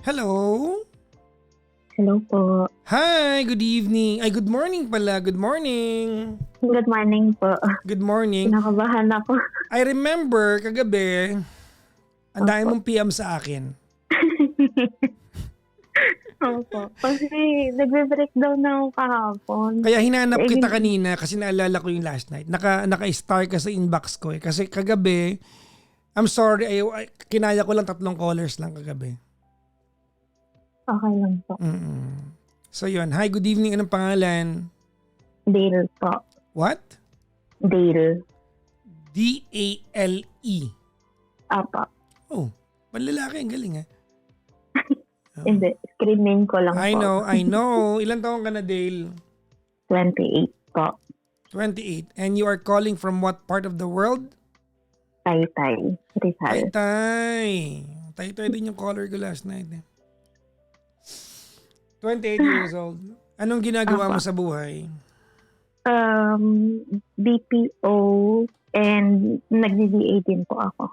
Hello? Hello po. Hi, good evening. Ay, good morning pala. Good morning. Good morning po. Good morning. Kinakabahan ako. I remember kagabi, ang dami Opo. mong PM sa akin. Opo. Kasi nagbe-breakdown na ako kahapon. Kaya hinanap Eh, kita kanina kasi naalala ko yung last night. Naka-star ka sa inbox ko eh. Kasi kagabi, I'm sorry, kinaya ko lang 3 callers lang kagabi. Okay lang po. So yun, hi, good evening. Anong pangalan? Dale po. What? Dale. D-A-L-E. Apa. Oh, panlalaki, ang galing ha. Hindi. Screen name ko lang I po. know. Ilan taon ka na, Dale? 28 po. 28. And you are calling from what part of the world? Taytay. Rizal. Taytay din yung caller ko last night. 28 years old. Anong ginagawa mo sa buhay? BPO and nag-DDA din po ako.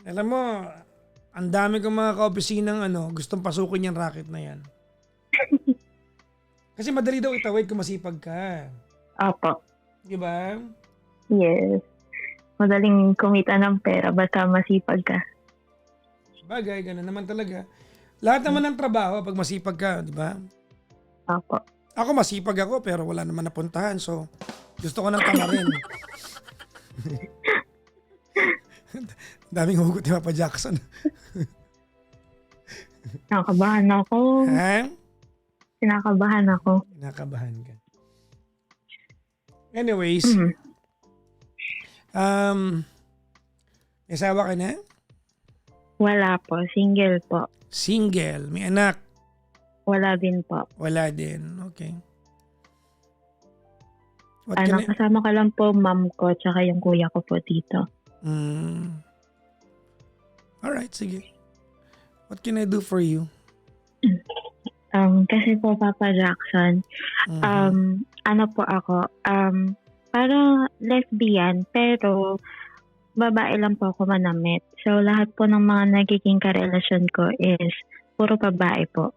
Alam mo, ang dami kong mga kaopisinang gustong pasukin yung racket na yan. Kasi madali daw itawid kung masipag ka. Opo. Diba? Yes. Madaling kumita ng pera basta masipag ka. Bagay, ganun naman talaga. Lahat naman ng trabaho pag masipag ka, di ba? Opo. Ako masipag ako pero wala naman napuntahan, so gusto ko ng tamarin. Daming hugot ni Papa Jackson. Nakakabahan ako. Ha? Kinakabahan ako. Kinakabahan ka. Anyways, may asawa ka na? Wala po. Single po. Single. May anak? Wala din po. Wala din. Okay. What can I... Kasama ka lang po mom ko tsaka yung kuya ko po dito. Alright, sige. What can I do for you? Kasi po Papa Jackson, ano po ako, parang lesbian pero babae lang po ako manamit. So lahat po ng mga nagiging karelasyon ko is puro babae po.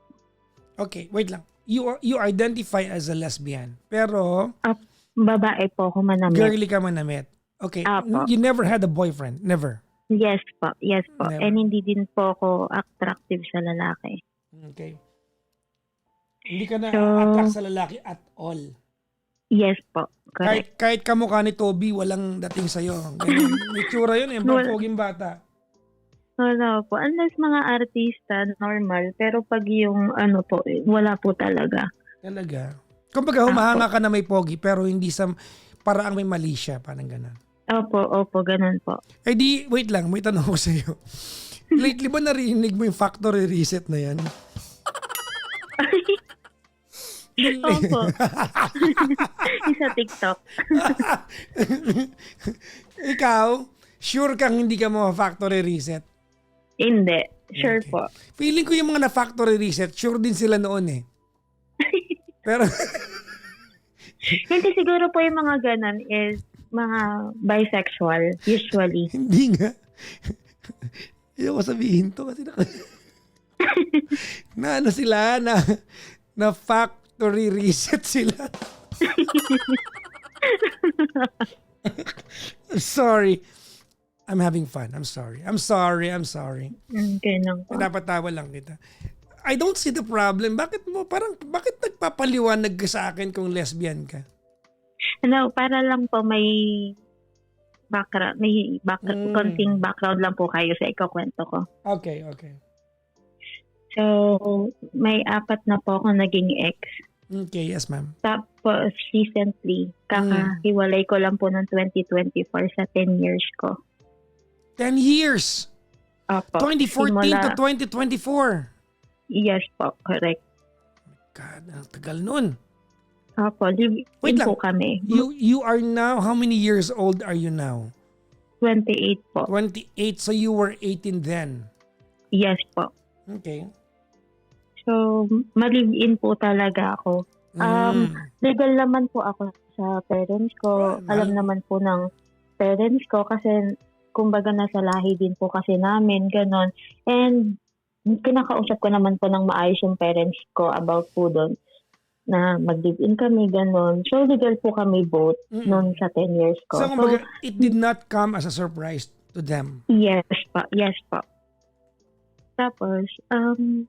Okay, wait lang. You identify as a lesbian, pero Babae po ako manamit. girly ka manamit. Okay, Apo. you never had a boyfriend? Never? Yes po. Never. And hindi din po ako attractive sa lalaki. Okay. Hindi ka na So- attract sa lalaki at all. Yes po. Correct. Kahit kamukha ni Toby, walang dating sa'yo. Ganun. May tsura yun eh, poging bata. Wala po. Unless mga artista, normal. Pero pag yung ano po, wala po talaga. Talaga. Kumbaga humahanga ka na may pogi, pero hindi sa paraang may mali siya. Parang gano'n. Opo, ganun po. Eh di, wait lang, may tanong ko sa'yo. Lately ba narinig mo yung factory reset na yan? Opo. Sa TikTok. Ikaw, sure kang hindi ka factory reset? Hindi. Sure Okay. po. Feeling ko yung mga na-factory reset, sure din sila noon eh. Pero, Hindi siguro po yung mga ganun is mga bisexual, usually. hindi nga. Ayoko sabihin to kasi na ano sila, na factory reset sila. Sorry. I'm having fun. I'm sorry. Okay lang po. Pinapatawa lang kita. I don't see the problem. Bakit nagpapaliwanag ka sa akin kung lesbian ka? Ano, para lang po may konting background lang po kayo sa ikukwento ko. Okay. So, may 4 na po ako naging ex. Okay, yes ma'am. Tapos, recently, kakahiwalay ko lang po ng 2024 sa 10 years ko. 10 years! Opo. 2014 to 2024. Yes po, correct. God, ang tagal nun. Opo, Wait live-in lang. po kami. You are now, how many years old are you now? 28 po. 28, so you were 18 then. Yes po. Okay. So, ma-live-in po talaga ako. Legal naman po ako sa parents ko. Ah, Alam naman po ng parents ko kasi kumbaga nasa lahi din po kasi namin, gano'n. And kinakausap ko naman po ng maayos yung parents ko about po do'n na mag-live-in kami, gano'n. So, legal po kami both noon sa 10 years ko. So, kumbaga, it did not come as a surprise to them. Yes po, yes po. Tapos,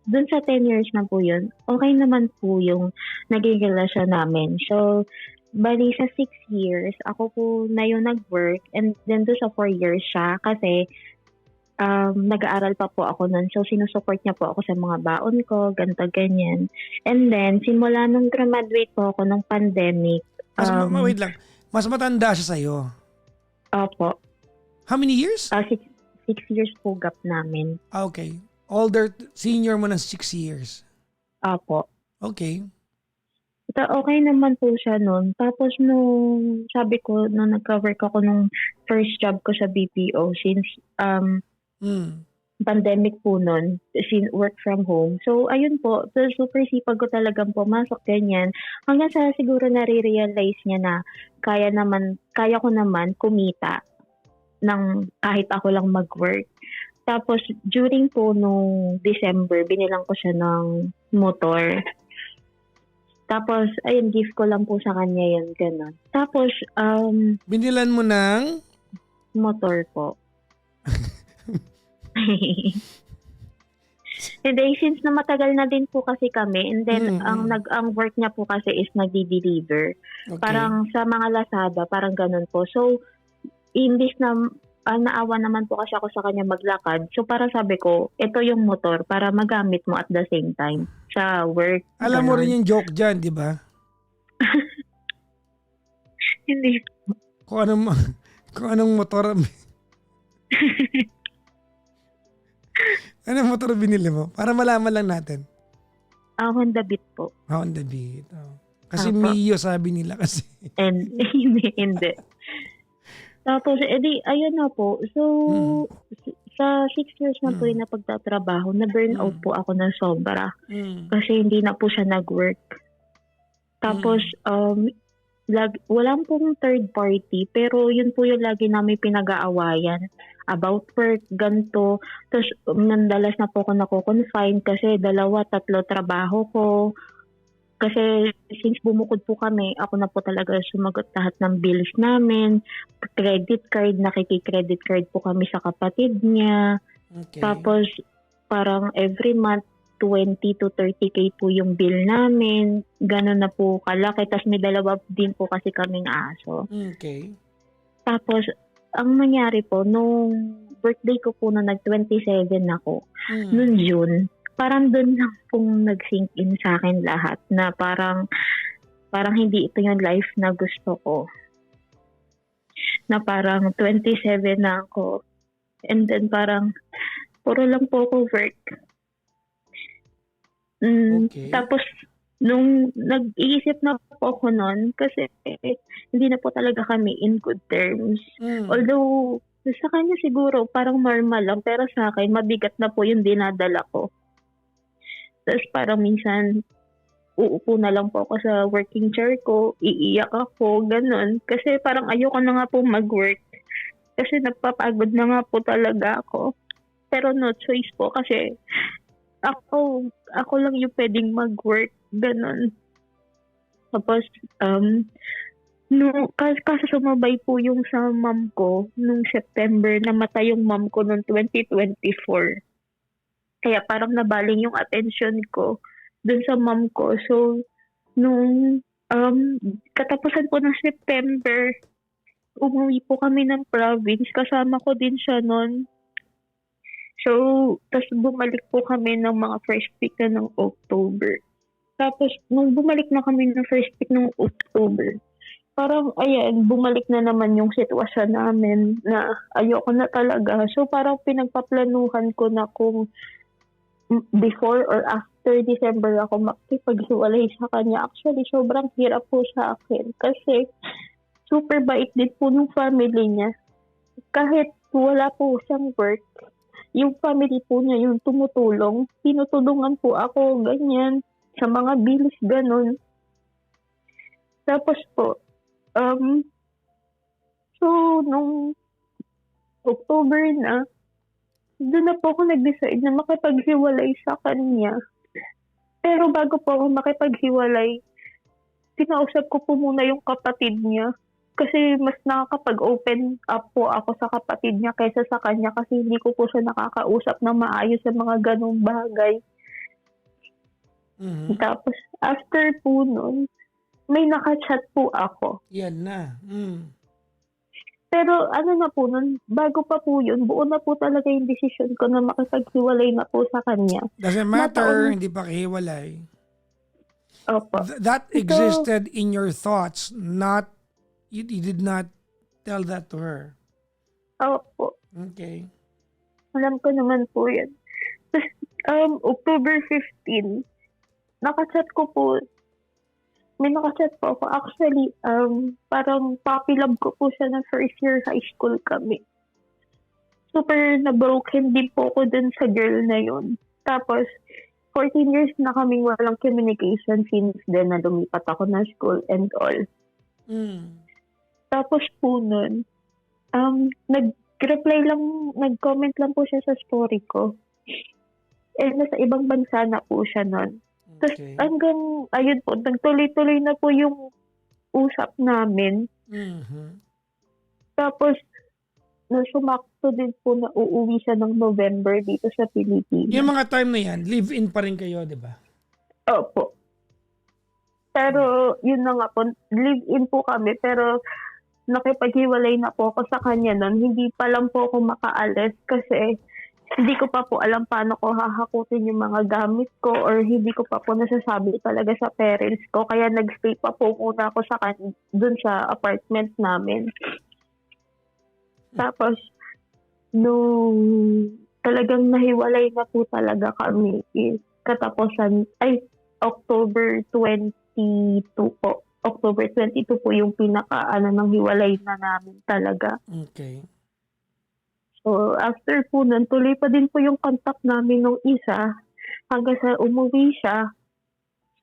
dun sa 10 years na po yun, okay naman po yung naging relasyon namin. So, bali sa 6 years, ako po na yung nag-work and then doon sa 4 years siya kasi nag-aaral pa po ako nun. So, sinusupport niya po ako sa mga baon ko, ganito, ganyan. And then, simula nung graduate po ako nung pandemic. Wait lang. Mas matanda siya sa'yo. Opo. How many years? 6 years po gap namin. Okay. Senior mo ng 6 years. Opo. Okay. Okay naman po siya nun. Tapos nung sabi ko, nung nag-work ako nung first job ko sa BPO since pandemic po nun, work from home. So, ayun po, so, super sipag ko talagang pumasok ganyan. Hanggang sa siguro nare-realize niya na kaya ko naman kumita ng kahit ako lang mag-work. Tapos, during po nung December, binilang ko siya ng motor. Tapos, ayun, gift ko lang po sa kanya yun, gano'n. Tapos, binilan mo ng? Motor po. Hindi, since na matagal na din po kasi kami, and then, ang work niya po kasi is nagdi-deliver. Okay. Parang sa mga Lazada, parang gano'n po. So, imbis na naawa naman po kasi ako sa kanya maglakad. So parang sabi ko, ito yung motor para magamit mo at the same time sa work. Alam mo rin yung joke dyan, di ba? Hindi. Kung anong motor. Anong motor binili mo? Para malaman lang natin. Honda Beat po. Honda Beat. Oh. Kasi Mio sabi nila kasi. And hindi. Tapos, ayun na po. So, sa 6 years na po yung napagtatrabaho, na-burn out po ako ng sobra. Kasi hindi na po siya nag-work. Tapos, walang pong third party, pero yun po yung lagi namin pinag-aawayan about work, ganito. Tapos, nandalas na po ako nako-confine kasi 2, 3 trabaho ko. Kasi since bumukod po kami, ako na po talaga sumagot lahat ng bills namin. Credit card, nakiki-credit card po kami sa kapatid niya. Okay. Tapos parang every month, 20 to 30K po yung bill namin. Ganon na po kalaki. Tapos may 2 din po kasi kaming aso. Okay. Tapos ang nangyari po, nung birthday ko po na nag-27 ako, noong June, parang doon lang pong nag-sink in sa akin lahat na parang hindi ito yung life na gusto ko. Na parang 27 na ako. And then parang puro lang po ako work. Okay. Tapos nung nag-iisip na po ako noon kasi hindi na po talaga kami in good terms. Although sa kanya siguro parang normal lang pero sa akin mabigat na po yung dinadala ko. Tapos parang minsan, uupo na lang po ako sa working chair ko, iiyak ako, ganun. Kasi parang ayoko na nga po mag-work. Kasi nagpapagod na nga po talaga ako. Pero no choice po kasi ako lang yung pwedeng mag-work, ganun. Tapos, kasi sumabay po yung sa mom ko nung September, namatay yung mom ko noong 2024. Kaya parang nabaling yung attention ko dun sa mom ko. So, nung katapusan po ng September, umuwi po kami ng province. Kasama ko din siya nun. So, tas bumalik po kami ng mga first week na ng October. Tapos, nung bumalik na kami ng first week ng October, parang, ayan, bumalik na naman yung sitwasyon namin na ayoko na talaga. So, parang pinagpaplanuhan ko na kung before or after December ako makipaghiwalay sa kanya. Actually, sobrang hirap po sa akin kasi super bait din po ng family niya. Kahit wala po siyang work, yung family po niya yung tumutulong. Tinutulungan po ako, ganyan, sa mga bills, ganun. Tapos po, so, nung October na, doon na po ako nag-decide na makipaghiwalay sa kanya. Pero bago po ako makipaghiwalay, kinausap ko po muna yung kapatid niya. Kasi mas nakakapag-open up po ako sa kapatid niya kaysa sa kanya kasi hindi ko po siya nakakausap ng maayos sa mga ganong bagay. Mhm. Tapos, after po nun, may nakachat po ako. Yan na. Pero ano na po nun, bago pa po yun, buo na po talaga yung decision ko na makipaghiwalay na po sa kanya. Doesn't matter, Nataon- hindi pa kahiwalay. Opo. That existed in your thoughts, not, you did not tell that to her. Opo. Okay. Alam ko naman po yan. Tapos, October 15, nakachat ko po. May nakachat po ako. Actually, parang puppy love ko po siya na first year high school kami. Super na-broken din po ako dun sa girl na yun. Tapos, 14 years na kaming walang communication since then na lumipat ako na school and all. Tapos po nun, nag-reply lang, nag-comment lang po siya sa story ko. And nasa ibang bansa na po siya nun. Tapos Okay. hanggang, ayun po, nagtuloy-tuloy na po yung usap namin. Mhm. Tapos, nasumakto din po na uuwi siya ng November dito sa Pilipinas. Yung mga time na yan, live-in pa rin kayo, di ba? Opo. Pero, yun na nga po, live-in po kami, pero nakipaghiwalay na po ako sa kanya nun. Hindi pa lang po ako makaalis kasi hindi ko pa po alam paano ko hahakutin yung mga gamit ko or hindi ko pa po nasasabi talaga sa parents ko. Kaya nag-stay pa po muna ako sa dun sa apartment namin. Tapos, nung talagang nahiwalay na po talaga kami is katapusan, October 22 po. October 22 po yung ng hiwalay na namin talaga. Okay. So, after po nun, tuloy pa din po yung contact namin nung isa hanggang sa umuwi siya.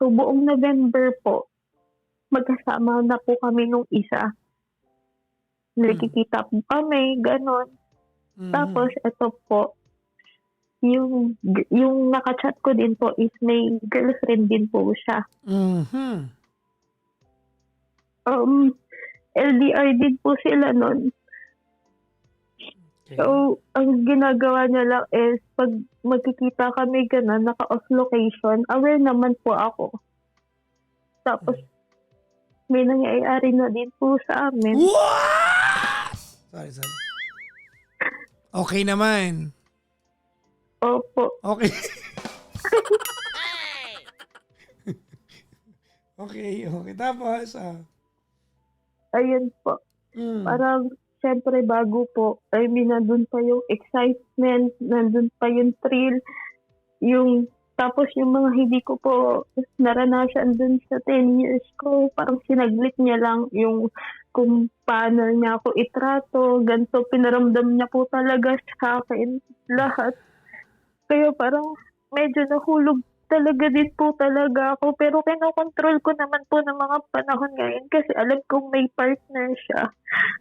So, buong November po, magkasama na po kami nung isa. Nakikita po kami, ganon. Mhm. Tapos, ito po, yung nakachat ko din po is may girlfriend din po siya. Mhm. LDR din po sila nun. Okay. So, ang ginagawa niya lang is pag magkikita kami gano'n, naka-off location, aware naman po ako. Tapos, may nangyayari na din po sa amin. What? Sorry. Okay naman. Opo. Okay. Okay. Tapos, Ayun po. Parang, syempre bago po, nandun pa yung excitement, nandun pa yung thrill, tapos yung mga hindi ko po naranasan dun sa 10 years ko, parang sinaglit niya lang yung kung paano niya ako itrato, ganito, pinaramdam niya po talaga sa akin lahat. Kaya parang medyo nahulog talaga din po talaga ako, pero kinokontrol ko naman po ng mga panahon ngayon kasi alam kong may partner siya.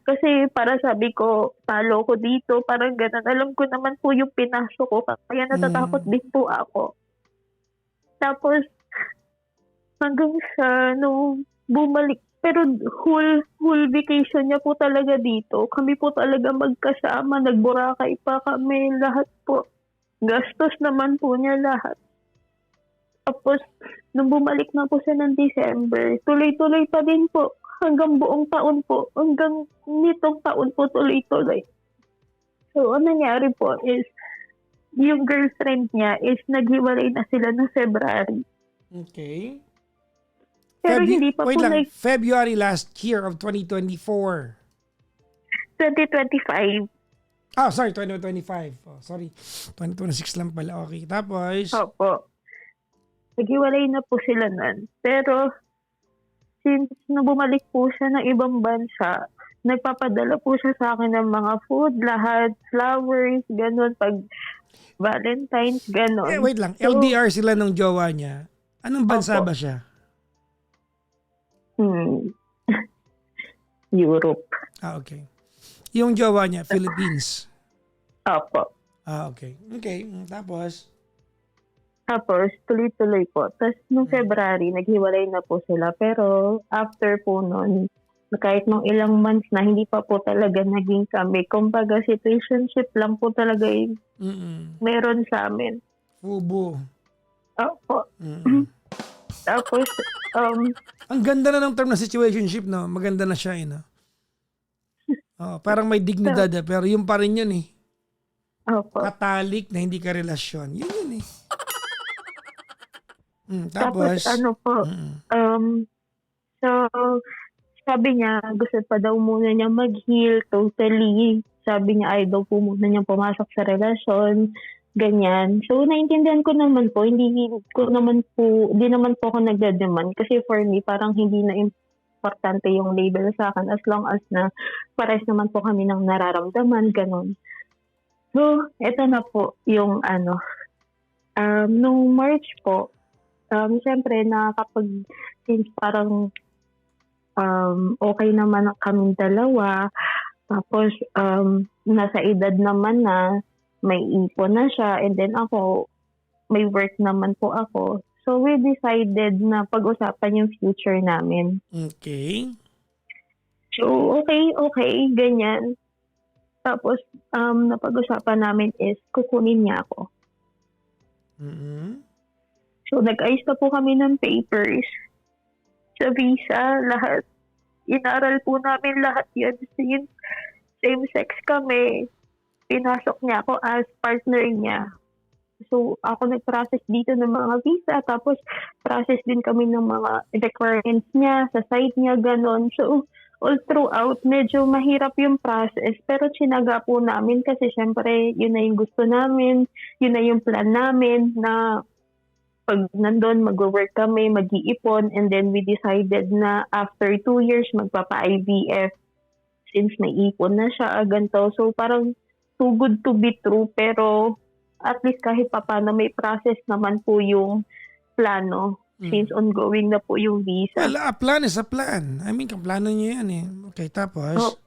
Kasi para sabi ko, talo ko dito, parang ganun. Alam ko naman po yung pinasok ko, kaya natatakot din po ako. Tapos, hanggang sa nung bumalik, pero whole vacation niya po talaga dito. Kami po talaga magkasama, nagburakay pa kami, lahat po. Gastos naman po niya lahat. Tapos, nung bumalik na po siya ng December, tuloy-tuloy pa din po. Hanggang buong taon po. Hanggang nitong taon po tuloy-tuloy. So, ang nangyari po is, yung girlfriend niya is naghiwalay na sila ng February. Okay. Pero hindi pa wait po lang, February last year of 2024. 2025. Sorry, 2025. Sorry, 2026 lang pala. Okay, tapos? Opo. Naghiwalay na po sila nun. Pero, since nung bumalik po siya ng ibang bansa, nagpapadala po siya sa akin ng mga food, lahat, flowers, ganun, pag Valentine's, ganun. Wait lang, So, LDR sila nung jowa niya. Anong bansa Opo. ba siya? Europe. Okay. Yung jowa niya, Philippines. Opo. Okay. Okay. Tapos? Tapos, tuloy-tuloy po. Tapos, nung February, naghiwalay na po sila. Pero, after po nun, kahit nung ilang months na, hindi pa po talaga naging kami. Kumbaga, situationship lang po talaga yung meron sa amin. Fubo. Opo. Tapos, ang ganda na ng term na situationship, no? Maganda na siya, no? Oh, parang may dignidad, pero yun pa rin yun, eh. opo. Katalik na hindi ka relasyon. Yun, eh. Tapos, Tapos, ano po, so, sabi niya, gusto pa daw muna niya mag-heal totally. Sabi niya, ay daw po muna niya pumasok sa relasyon, ganyan. So, naintindihan ko naman po, hindi naman po ako nagdademand. Kasi for me, parang hindi na importante yung label sa akin as long as na pares naman po kami ng nararamdaman, ganon. So, eto na po yung nung March po, siyempre since parang okay naman kaming dalawa, tapos nasa edad naman na, may ipon na siya, and then ako, may work naman po ako. So we decided na pag-usapan yung future namin. okay. So okay, ganyan. Tapos napag-usapan namin is kukunin niya ako. So, nag-ayos na po kami ng papers sa visa, lahat. Inaral po namin lahat yan since same-sex kami. Pinasok niya ako as partner niya. So, ako nag-process dito ng mga visa, tapos process din kami ng mga requirements niya, sa site niya, ganon. So, all throughout, medyo mahirap yung process, pero tsinaga po namin kasi syempre, yun na yung gusto namin, yun na yung plan namin na pag nandun, mag-work kami, mag-iipon, and then we decided na after 2 years, magpapa-IVF since may ipon na siya, ganito. So parang too good to be true, pero at least kahit papano may process naman po yung plano since ongoing na po yung visa. Well, a plan is a plan. I mean, kaplano niyo yan, eh. Okay, tapos?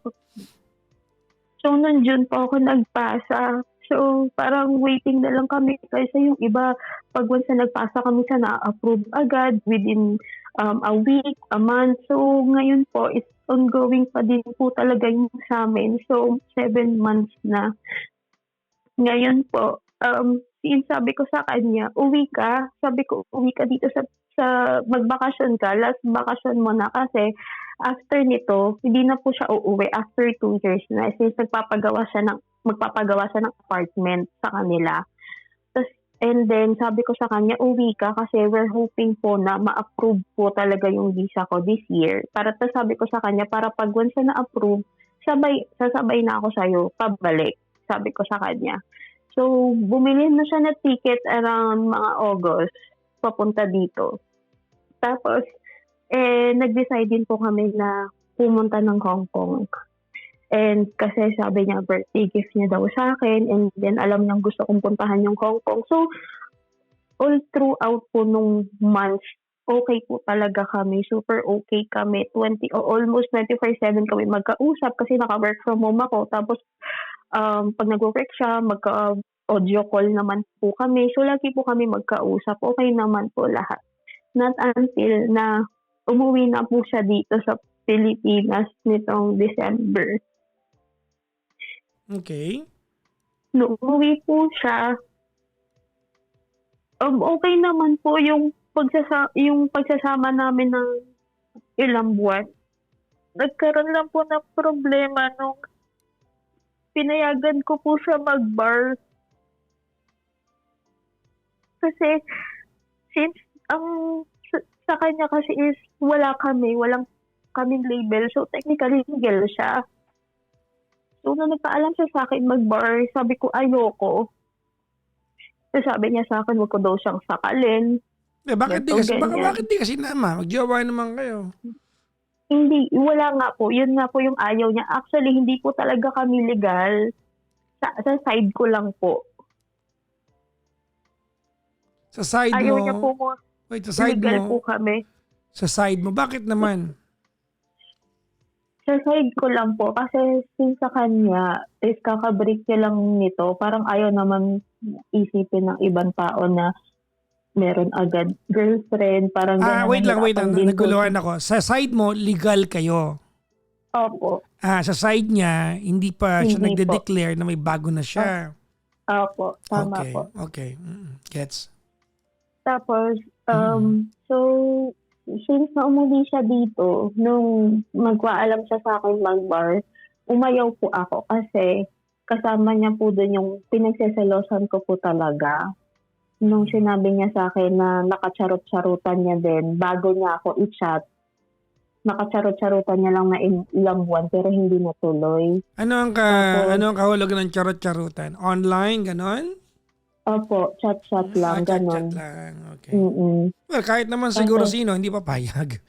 So, noon June po ako nagpasa. So, parang waiting na lang kami kasi yung iba, pag once na nagpasa kami sa na-approve agad within a week, a month. So, ngayon po, it's ongoing pa din po talaga yung sa amin. So, 7 months na. Ngayon po, sabi ko sa kanya, uwi ka. Sabi ko, uwi ka dito sa magbakasyon ka. Last bakasyon mo na kasi after nito, hindi na po siya uuwi after 2 years na since magpapagawa siya ng apartment sa kanila. And then, sabi ko sa kanya, uwi ka kasi we're hoping po na ma-approve po talaga yung visa ko this year. Sabi ko sa kanya, para pag once na approve, sasabay na ako sa'yo, pabalik. Sabi ko sa kanya. So, bumili na siya na ticket around mga August, papunta dito. Tapos, nag-decide din po kami na pumunta ng Hong Kong. And kasi sabi niya, birthday gift niya daw sa akin. And then alam niyang gusto kong puntahan yung Hong Kong. So, all throughout po nung months, okay po talaga kami. Super okay kami. Almost 24/7 kami magkausap kasi naka-work from home ako. Tapos, pag nag-work siya, magka-audio call naman po kami. So, lagi po kami magkausap. Okay naman po lahat. Not until na umuwi na po siya dito sa Pilipinas nitong December. Okay. Nung umuwi po siya, okay naman po yung pagsasama namin ng ilang buwan. Nagkaroon lang po ng problema nung pinayagan ko po siya mag-bar. Kasi since sa kanya kasi is walang kaming label. So technically legal siya. So, nung nagpaalam siya sa akin mag-bar, sabi ko, ayoko. So, sabi niya sa akin, wag ko daw siyang sakalin. Bakit di kasi nama? Mag-jowa naman kayo. Hindi, wala nga po. Yun nga po yung ayaw niya. Actually, hindi po talaga kami legal. Sa side ko lang po. Sa side ayaw mo? Niya po mo. Wait, sa side legal mo? po kami. Sa side mo? Bakit naman? sa side ko lang po kasi since sa kanya is kakabreak niya lang nito, parang ayaw naman isipin ng ibang tao na meron agad girlfriend, parang ganun, Wait lang, nahirapan din po naguluhan siya. ako. Sa side mo, legal kayo. Opo, Sa side niya, hindi pa siya hindi po. nagde-declare na may bago na siya. Opo, tama Okay, po. okay. Gets. Tapos, Mm. so, since na umuwi siya dito, nung magpaalam siya sa akin mag-bar, umayaw po ako kasi kasama niya po doon yung pinagseselosan ko po talaga. Nung sinabi niya sa akin na nakacharot-charutan niya din, bago niya ako i-chat, nakacharot-charutan niya lang na ilang buwan pero hindi natuloy. Tapos, Ano ang kahulugan ng charot-charutan? Online, ganon? opo, chat-chat lang, Chat-chat ganon. lang. Okay. Mm-mm. Well, kahit naman siguro Kasi, sino, hindi papayag.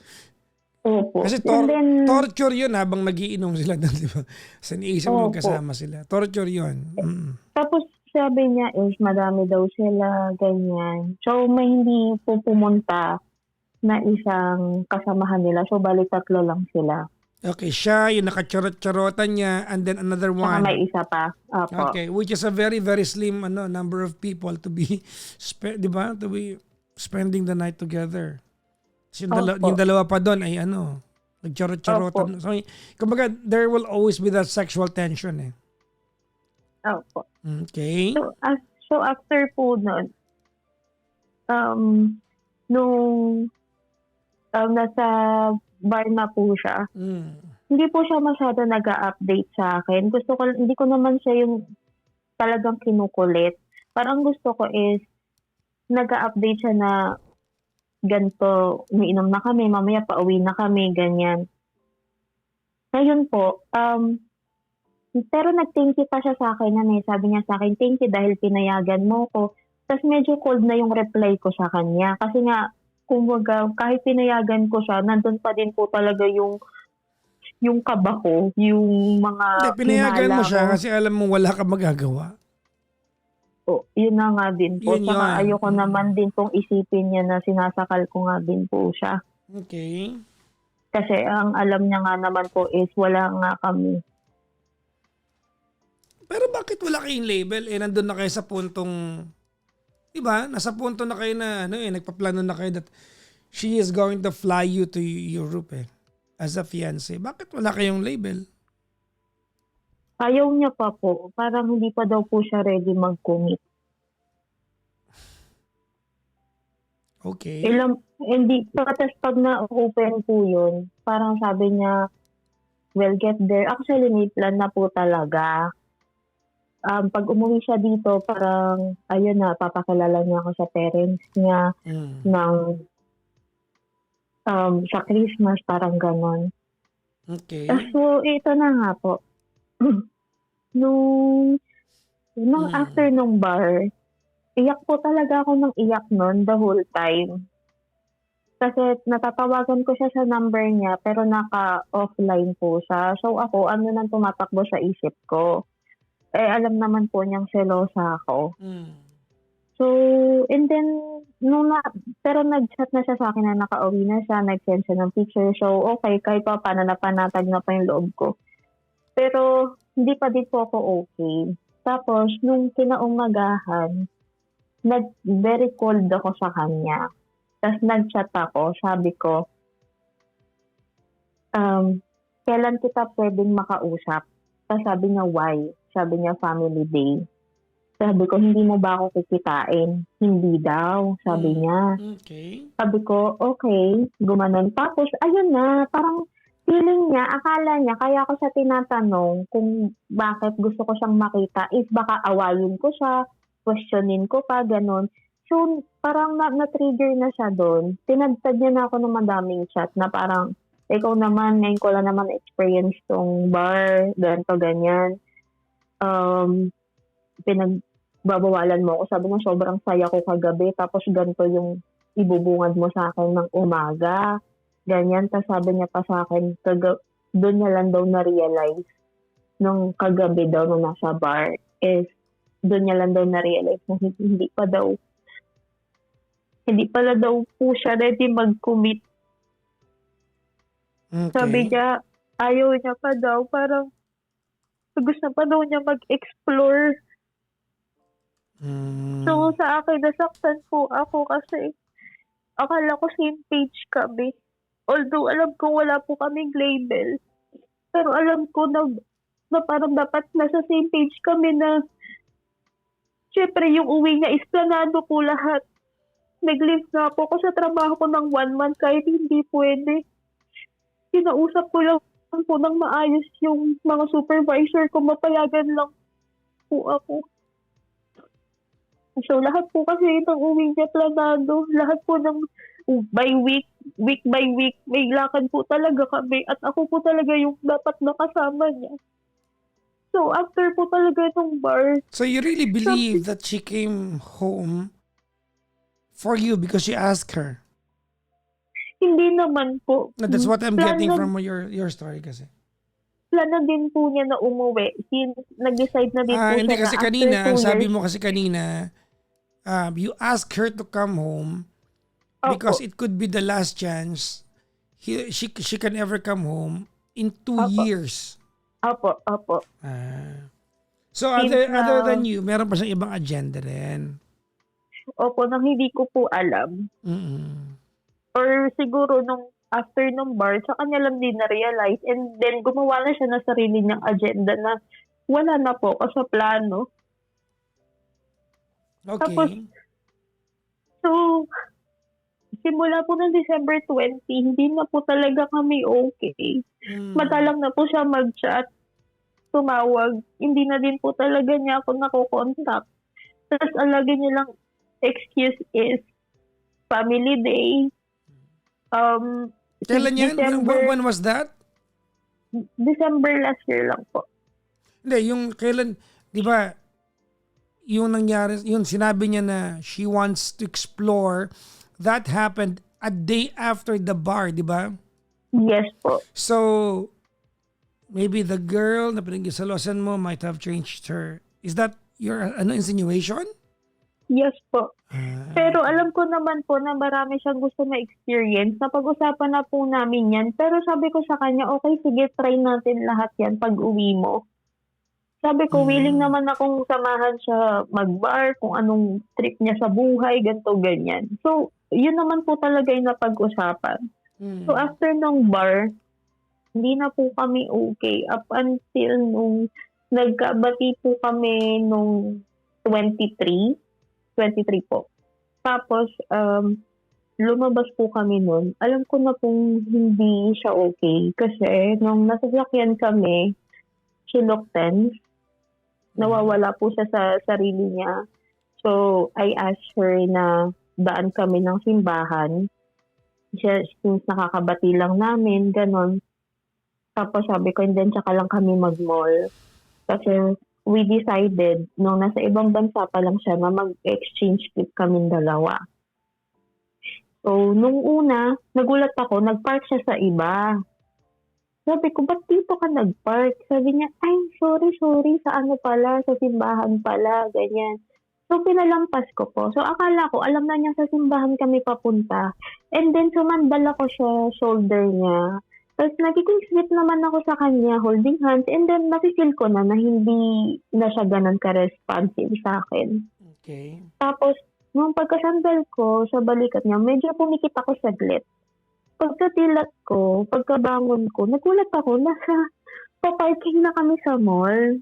opo. Kasi And then, torture yun habang nagiinom sila doon, di ba? Sa iniisip mo opo. magkasama sila. Torture yun. Tapos sabi niya is madami daw sila, ganyan. So may hindi po pumunta na isang kasamahan nila. So bali 3 lang sila. Okay, siya, yung nakacharot-charotan niya, and then another Saka may one. isa pa. Opo. Okay, which is a very, very slim number of people to be, di ba? To be spending the night together. Kasi yung Opo. dalawa pa doon ay nagcharot-charotan. So, kumbaga, there will always be that sexual tension eh. Opo. Okay. So after po nun, nung nasa bar na po siya, hindi po siya masyado nag-a-update sa akin. Hindi ko naman siya yung talagang kinukulit. Parang gusto ko is nag-a-update siya na ganito, umiinom na kami, mamaya pauwi na kami, ganyan. Ngayon po, pero nag-thank you pa siya sa akin na sabi niya sa akin, thank you dahil pinayagan mo ko. Tapos medyo cold na yung reply ko sa kanya. Kasi nga, kumbaga, kahit pinayagan ko siya, nandun pa din po talaga yung kaba ko, yung mga Hindi, pinayagan mo hinala siya ko. kasi alam mo wala kang magagawa. Yun na nga din po. Yun Saka yun. ayoko naman din pong isipin niya na sinasakal ko nga din po siya. Okay. Kasi ang alam niya nga naman po is wala nga kami. Pero bakit wala kayong label? Nandun na kayo sa puntong, di ba? Nasa punto na kayo na, nagpaplano na kayo that she is going to fly you to Europe as a fiancé. Bakit wala kayong label? Ayaw niya pa po. Parang hindi pa daw po siya ready mag-commit. Okay. Hindi. Tapos pag na-open po yun, parang sabi niya, we'll get there. Actually, may plan na po talaga. Pag umuwi siya dito, parang, ayun na, papakilala niya ako sa parents niya ng sa Christmas, parang ganon. Okay. So, ito na nga po. nung after nung bar, iyak po talaga ako ng iyak nun the whole time. Kasi natatawagan ko siya sa number niya, pero naka-offline po siya. So ako, ano nang tumatakbo sa isip ko? Alam naman po niyang selosa ako. So, and then, pero nag-chat na siya sa akin na nakauwi na siya, nag-send siya ng picture. So, okay, kahit pa paano napanatag na pa yung loob ko. Pero, hindi pa din po ako okay. Tapos, nung kinaumagahan, very cold ako sa kanya. Tapos, nag-chat ako, sabi ko, kailan kita pwedeng makausap? Tapos, sabi niya, why? Sabi niya, family day. Sabi ko, hindi mo ba ako kikitain? Hindi daw, sabi niya. Okay. Sabi ko, okay, gumanon. Tapos, ayun na, parang feeling niya, akala niya, kaya ako siya tinatanong kung bakit gusto ko siyang makita is baka awayin ko siya, questionin ko pa, ganon. So, parang na-trigger na siya doon. Tinagtad niya na ako ng madaming chat na parang, ikaw naman, ngayon ko lang naman experience tong bar, ganito, ganyan. Pinagbabawalan mo ako. Sabi niya, sobrang saya ko kagabi. Tapos ganito yung ibubungad mo sa akin ng umaga. Ganyan. Tapos sabi niya pa sa akin, doon niya lang daw na-realize nung kagabi daw nung nasa bar is doon niya lang daw na-realize na hindi pala daw po siya ready mag-commit. Okay. Sabi niya, ayaw niya pa daw. Parang gusto pa daw niya mag-explore. So, sa akin, nasaktan po ako kasi akala ko same page kami. Although, alam ko wala po kaming label. Pero alam ko na parang dapat nasa same page kami na syempre yung uwi niya is planado po lahat. Nag-leave na po ako sa trabaho ko ng 1 month kahit hindi pwede. Kinausap ko lang po ng maayos yung mga supervisor ko, mapayagan lang po ako. So, lahat po kasi ng uwi niya planado. Lahat po ng by week by week, may lakad po talaga kami. At ako po talaga yung dapat nakasama niya. So, after po talaga ng bar. So you really believe that she came home for you because you asked her? Hindi naman po. No, that's what I'm getting Plano- from your story kasi. Plano din po niya na umuwi. Nag-decide na din po Hindi siya kasi na kanina, after 2 ang sabi years. mo kasi kanina, you asked her to come home because Opo. it could be the last chance she can ever come home in 2 Opo. years. Opo. So other than you, meron pa siyang ibang agenda rin. Opo, nang hindi ko po alam. Or siguro nung after nung bar, sa kanya lang din na-realize. And then gumawa na siya ng sarili niyang agenda na wala na po ako sa plano. Okay. Tapos, so, simula po ng December 20, hindi na po talaga kami okay. Madalang na po siya mag-chat, tumawag. Hindi na din po talaga niya ako nakokontak. Tapos, alagay niya lang excuse is family day. Kailan yan? When was that? December last year lang po. Hindi, yung kailan, di ba, yung nangyari, yung sinabi niya na she wants to explore, that happened a day after the bar, di ba? Yes po. So, maybe the girl na pinag-isalosan mo might have changed her. Is that your insinuation? Yes po. Pero alam ko naman po na marami siyang gusto ma-experience. Napag-usapan na po namin yan. Pero sabi ko sa kanya, okay, sige, try natin lahat yan pag uwi mo. Sabi ko, willing naman akong samahan siya mag-bar, kung anong trip niya sa buhay, ganito, ganyan. So, yun naman po talaga yung napag-usapan. So, after nung bar, hindi na po kami okay. Up until nung nagkabati po kami nung 23 po. Tapos, lumabas po kami nun. Alam ko na pong hindi siya okay. Kasi nung nasasakyan kami, she looked tense. Nawawala po siya sa sarili niya. So, I asked her na daan kami ng simbahan. Since nakakabati lang namin, ganon. Tapos sabi ko, and then tsaka lang kami mag-mall. Kasi we decided, nung nasa ibang bansa pa lang siya, na mag-exchange trip kaming dalawa. So, nung una, nagulat ako, nag-park siya sa iba. Sabi ko, ba't dito ka nag-park? Sabi niya, ay, sorry, sa ano pala, sa simbahan pala, ganyan. So, pinalampas ko po. So, akala ko, alam na niya sa simbahan kami papunta. And then, sumandal ako sa shoulder niya. Tapos, nagiging sweet naman ako sa kanya, holding hands. And then, nafe-feel ko na hindi na siya ganun ka-responsive sa akin. Okay. Tapos, nung pagkasandal ko sa balikat niya, medyo pumikit ako saglit. Pagkatilat ko, pagkabangon ko, nagulat ako, nasa paparking na kami sa mall.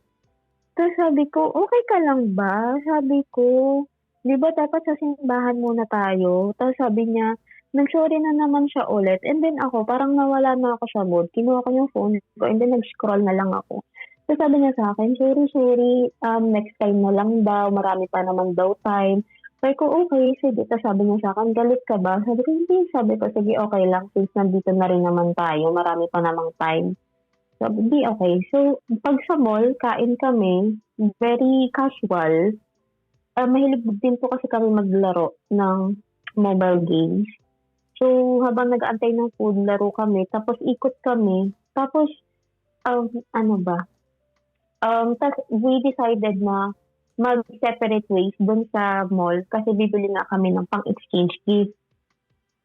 Tapos sabi ko, okay ka lang ba? Sabi ko, di ba dapat sa simbahan muna tayo? Tapos sabi niya, nag-sorry na naman siya ulit. And then ako, parang nawala na ako sa mood. Kinuha ko yung phone ko and then nag-scroll na lang ako. Tapos sabi niya sa akin, sorry, next time na lang daw, marami pa naman daw time. Sabi ko, okay, sige. Tapos sabi niya sa akin, galit ka ba? Sabi ko, hindi. Sabi ko, sige, okay lang. Since nandito na rin naman tayo, marami pa namang time. Sabi, hindi, okay. So, pag sa mall, kain kami, very casual. Mahilig din po kasi kami maglaro ng mobile games. So, habang nag-aantay ng food, laro kami. Tapos, ikot kami. Tapos, tapos we decided na mag-separate ways dun sa mall kasi bibili nga kami ng pang-exchange gift.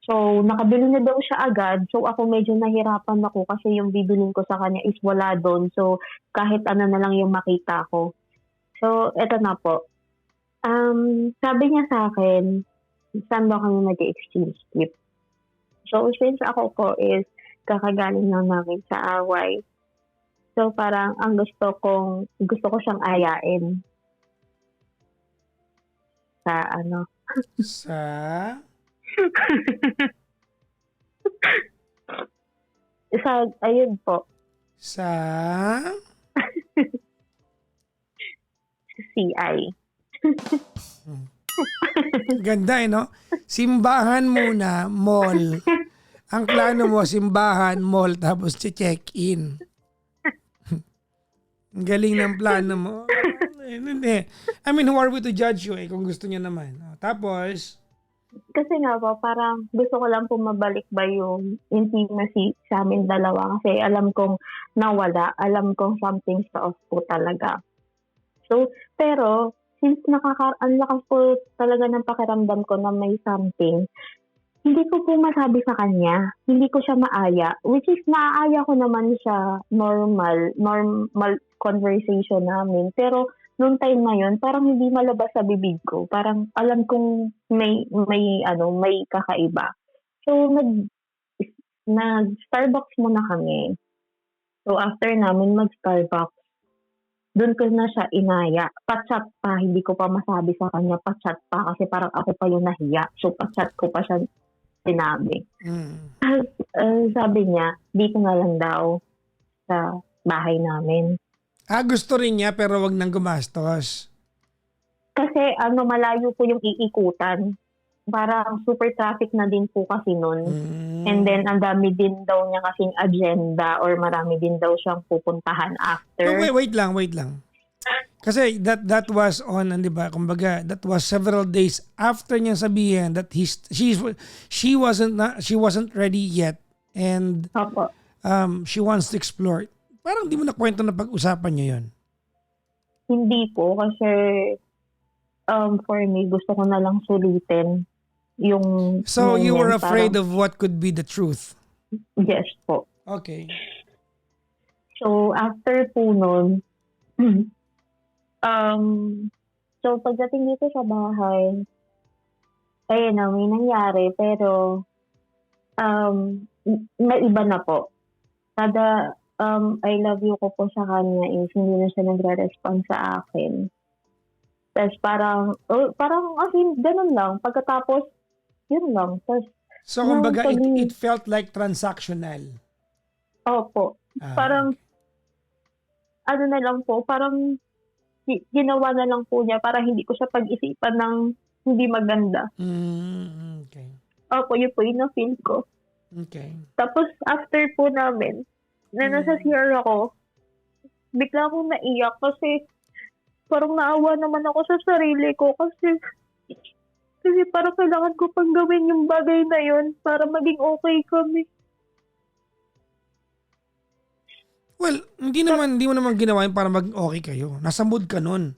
So, nakabili na daw siya agad. So, ako medyo nahirapan ako kasi yung bibilin ko sa kanya is wala doon. So, kahit ano na lang yung makita ko. So, eto na po. Sabi niya sa akin, saan ba kami mag-exchange gift? So, since ako po is kakagaling lang namin sa away. So, parang ang gusto ko siyang ayain sa ano. Sa? Ayun po, Sa? CI. Ganda no? Simbahan muna, mall. Ang plano mo, simbahan, mall, tapos check-in. Ang galing ng plano mo. Hindi. I mean, who are we to judge you kung gusto niya naman. Tapos, Kasi nga po, parang gusto ko lang po mabalik ba yung intimacy sa amin dalawa. Kasi alam kong nawala. Alam kong something's off po talaga. So, pero, since ang lakas po talaga ng pakiramdam ko na may something, hindi ko po masabi sa kanya. Hindi ko siya maaya. Which is, maaaya ko naman siya normal conversation namin. Pero, noong time na yun, parang hindi malabas sa bibig ko. Parang alam kong may kakaiba. So, nag-Starbucks muna kami. So, after namin mag-Starbucks, doon ko na siya inaya. Pa-chat pa, hindi ko pa masabi sa kanya. Pa-chat pa kasi parang ako pa yung nahiya. So, pa-chat ko pa siya sinabi. Sabi niya, dito na lang daw sa bahay namin. gusto rin niya pero wag nang gumastos. Kasi malayo po yung iikutan. Parang super traffic na din po kasi nun. And then, ang dami din daw niya kasing agenda or marami din daw siyang pupuntahan after. So, wait lang. Kasi that was on, di ba? Kumbaga, that was several days after niya sabihin that she wasn't ready yet and Opo. she wants to explore. Parang di mo na kwento na pag-usapan niyo yun. Hindi po kasi for me, gusto ko na lang sulitin yung So, you were moment, afraid parang, of what could be the truth. Yes po. Okay. So, after po nun, so pagdating dito sa bahay, ayun na, may nangyari, pero naiba na po. Kada I love you ko po sa kanya is hindi na siya nagre-respond sa akin. Tapos parang ganun lang. Pagkatapos, yun lang. Tapos, So, kumbaga, it felt like transactional. opo. Parang, ano na lang po, parang ginawa na lang po niya para hindi ko siya pag-isipan ng hindi maganda. Okay. Opo, yun po yung na-feel ko. Okay. Tapos, after po namin, na nasa CR ako, bigla akong naiyak kasi parang naawa naman ako sa sarili ko kasi parang kailangan ko pang gawin yung bagay na yun para maging okay kami. Well, hindi mo naman ginawa yun para maging okay kayo. Nasa mood ka nun.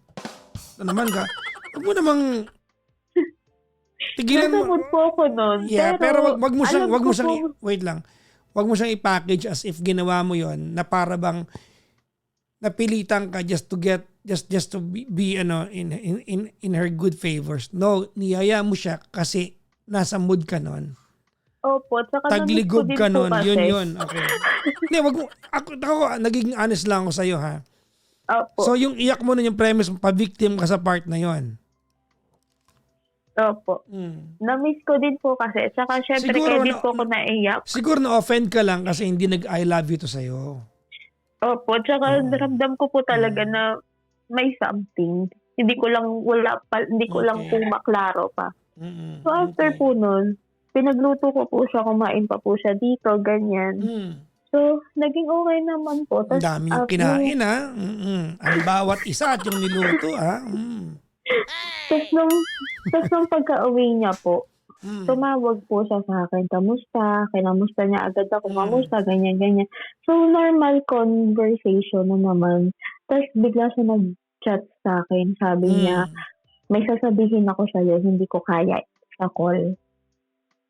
Ano naman ka? Huwag mo namang tigilan Nasa mood po ako nun. Yeah, pero wag mo siyang wait lang. Wag mo siyang i-package as if ginawa mo 'yon na para bang napilitan ka just to be in her good favors. No, niyaya mo siya kasi nasa mood ka nun. Opo, tsaka Tagligob ka nun. kasi. Yun. Okay. Hindi, wag mo. Ako, nagiging honest lang ako sa'yo, ha? Opo. So, yung iyak mo nun, yung premise, pa-victim ka sa part na yon. Opo. Na-miss ko din po kasi. Tsaka syempre, Siguro kaya din po ako naiyak. Siguro na-offend ka lang kasi hindi nag-I love you to sa'yo. Opo, tsaka ramdam ko po talaga na may something. Hindi ko lang po maklaro pa. So after po nun, pinagluto ko po siya, kumain pa po siya dito, ganyan. So, naging okay naman po. Ang dami yung kinain, ha? Ang bawat isa at yung niluto, ha? Tapos nung pagka-uwi niya po, tumawag po siya sa akin, kamusta? Kinamusta niya agad ako, kamusta? Ganyan. So, normal conversation na naman. Tapos bigla siya nag-chat sa akin. Sabi niya, may sasabihin ako sa'yo, hindi ko kaya sa call.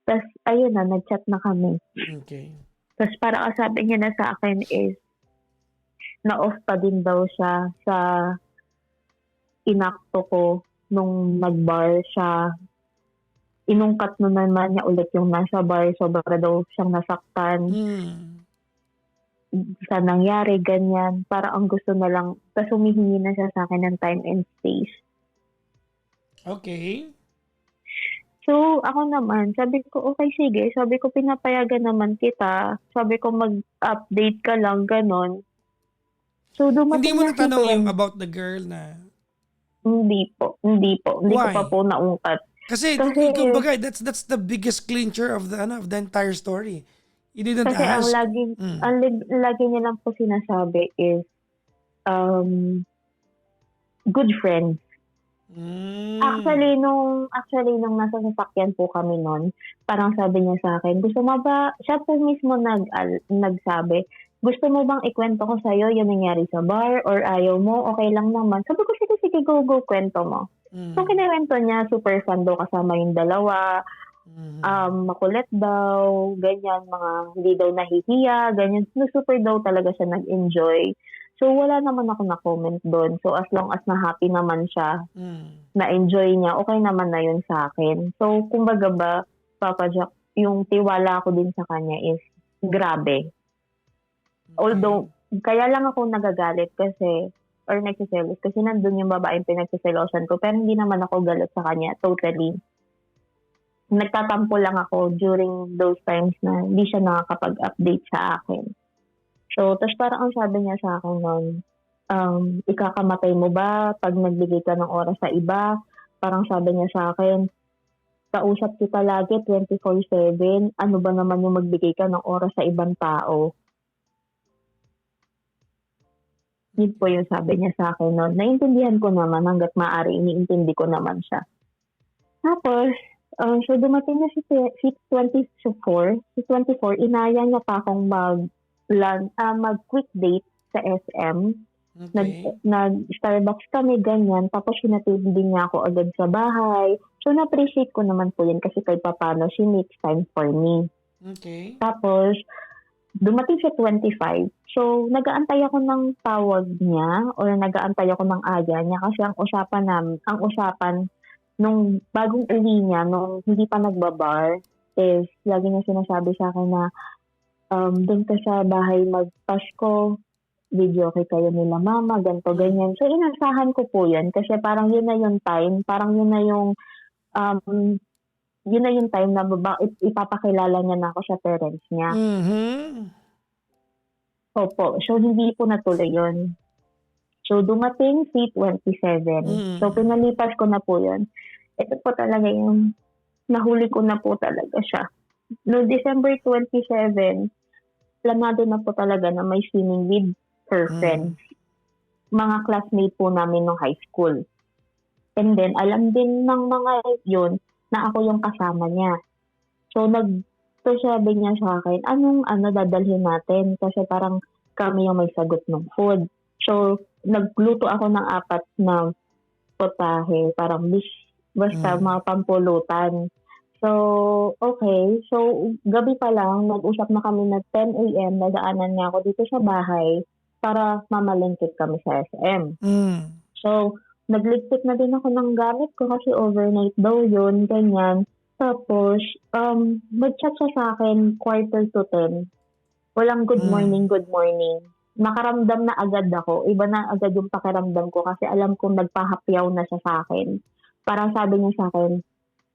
Tapos, ayun na, nag-chat na kami. Okay. Tapos parang ang sabi niya na sa akin is, na-off pa din daw siya sa inakto ko nung nag-bar siya. Inungkat na naman niya ulit yung nasa bar. Sobra daw siyang nasaktan sa nangyari, ganyan. Para ang gusto na lang, tapos humihingi na siya sa akin ng time and space. Okay. So, ako naman, sabi ko, okay, sige. Sabi ko, pinapayagan naman kita. Sabi ko, mag-update ka lang, ganon. So, Hindi dumating mo na si natanong yung Twen. about the girl na... Hindi po. Hindi ko Why? pa po naungkat. Kasi Kasi- kumbaga, that's the biggest clincher of the entire story. You didn't Kasi ang ask. lagi niya lang po sinasabi is, good friends. Actually, nung nasa sasakyan po kami nun, parang sabi niya sa akin, gusto mo ba, siya po mismo nagsabi, gusto mo bang ikwento ko sa'yo yung nangyari sa bar or ayaw mo, okay lang naman. Sabi ko, sige, go, kwento mo. So, kinawento niya, super fun daw kasama yung dalawa, makulit daw, ganyan, mga hindi daw nahihiya, ganyan. No, super daw talaga siya nag-enjoy. So, wala naman ako na-comment doon. So, as long as na-happy naman siya, na-enjoy niya, okay naman na yun sa akin. So, kumbaga ba, Papa Jack, yung tiwala ko din sa kanya is grabe. Although, kaya lang ako nagagalit kasi, or nagsiselos, kasi nandun yung babaeng pinagsiselosan ko, pero hindi naman ako galit sa kanya, totally. Nagtatampo lang ako during those times na hindi siya nakakapag-update sa akin. So, tapos parang ang sabi niya sa akin noon, ikakamatay mo ba pag nagbigay ka ng oras sa iba? Parang sabi niya sa akin, kausap kita lagi 24/7, ano ba naman yung magbigay ka ng oras sa ibang tao? Yun po yung sabi niya sa akin noon. Naintindihan ko naman, hanggat maaari, iniintindi ko naman siya. Tapos, so dumating na si 24, inaya niya pa akong mag-quick date sa SM. Okay. Nag-Starbucks kami, ganyan. Tapos hinatid din niya ako agad sa bahay. So, na-appreciate ko naman po yun kasi kahit papano, she makes time for me. Okay. Tapos, dumating siya 25. So, nag-aantay ako ng tawag niya or nag-aantay ako ng aya niya kasi ang usapan nung bagong uwi niya, nung hindi pa nagbabar, is lagi niya sinasabi sa akin na doon ka sa bahay mag-Pasko, video okay kayo nila mama, ganito, ganyan. So, inasahan ko po yun kasi parang yun na yung time, parang yun na yung time na ipapakilala niya na ako sa parents niya. Opo. So, hindi po natuloy yun. So, dumating si 27. So, pinalipas ko na po yun. Ito po talaga yung nahuli ko na po talaga siya. No December 27, planado na po talaga na may swimming with her friends. Mga classmate po namin nung high school. And then, alam din ng mga yun na ako yung kasama niya. So, sabi niya sa akin, anong dadalhin natin? Kasi parang kami yung may sagot ng food. So, nagluto ako ng 4 na potahe, parang basta mga pampulutan. So, okay. So, gabi pa lang, nag-usap na kami na 10 a.m. Nadaanan niya ako dito sa bahay para mamalengkit kami sa SM. So, nagligpit na din ako ng gamit ko kasi overnight daw yun, ganyan. Tapos, mag-chat siya sa akin 9:45. Walang good morning. Nakaramdam na agad ako. Iba na agad yung pakiramdam ko kasi alam kong nagpahapyaw na siya sa akin. Parang sabi niya sa akin,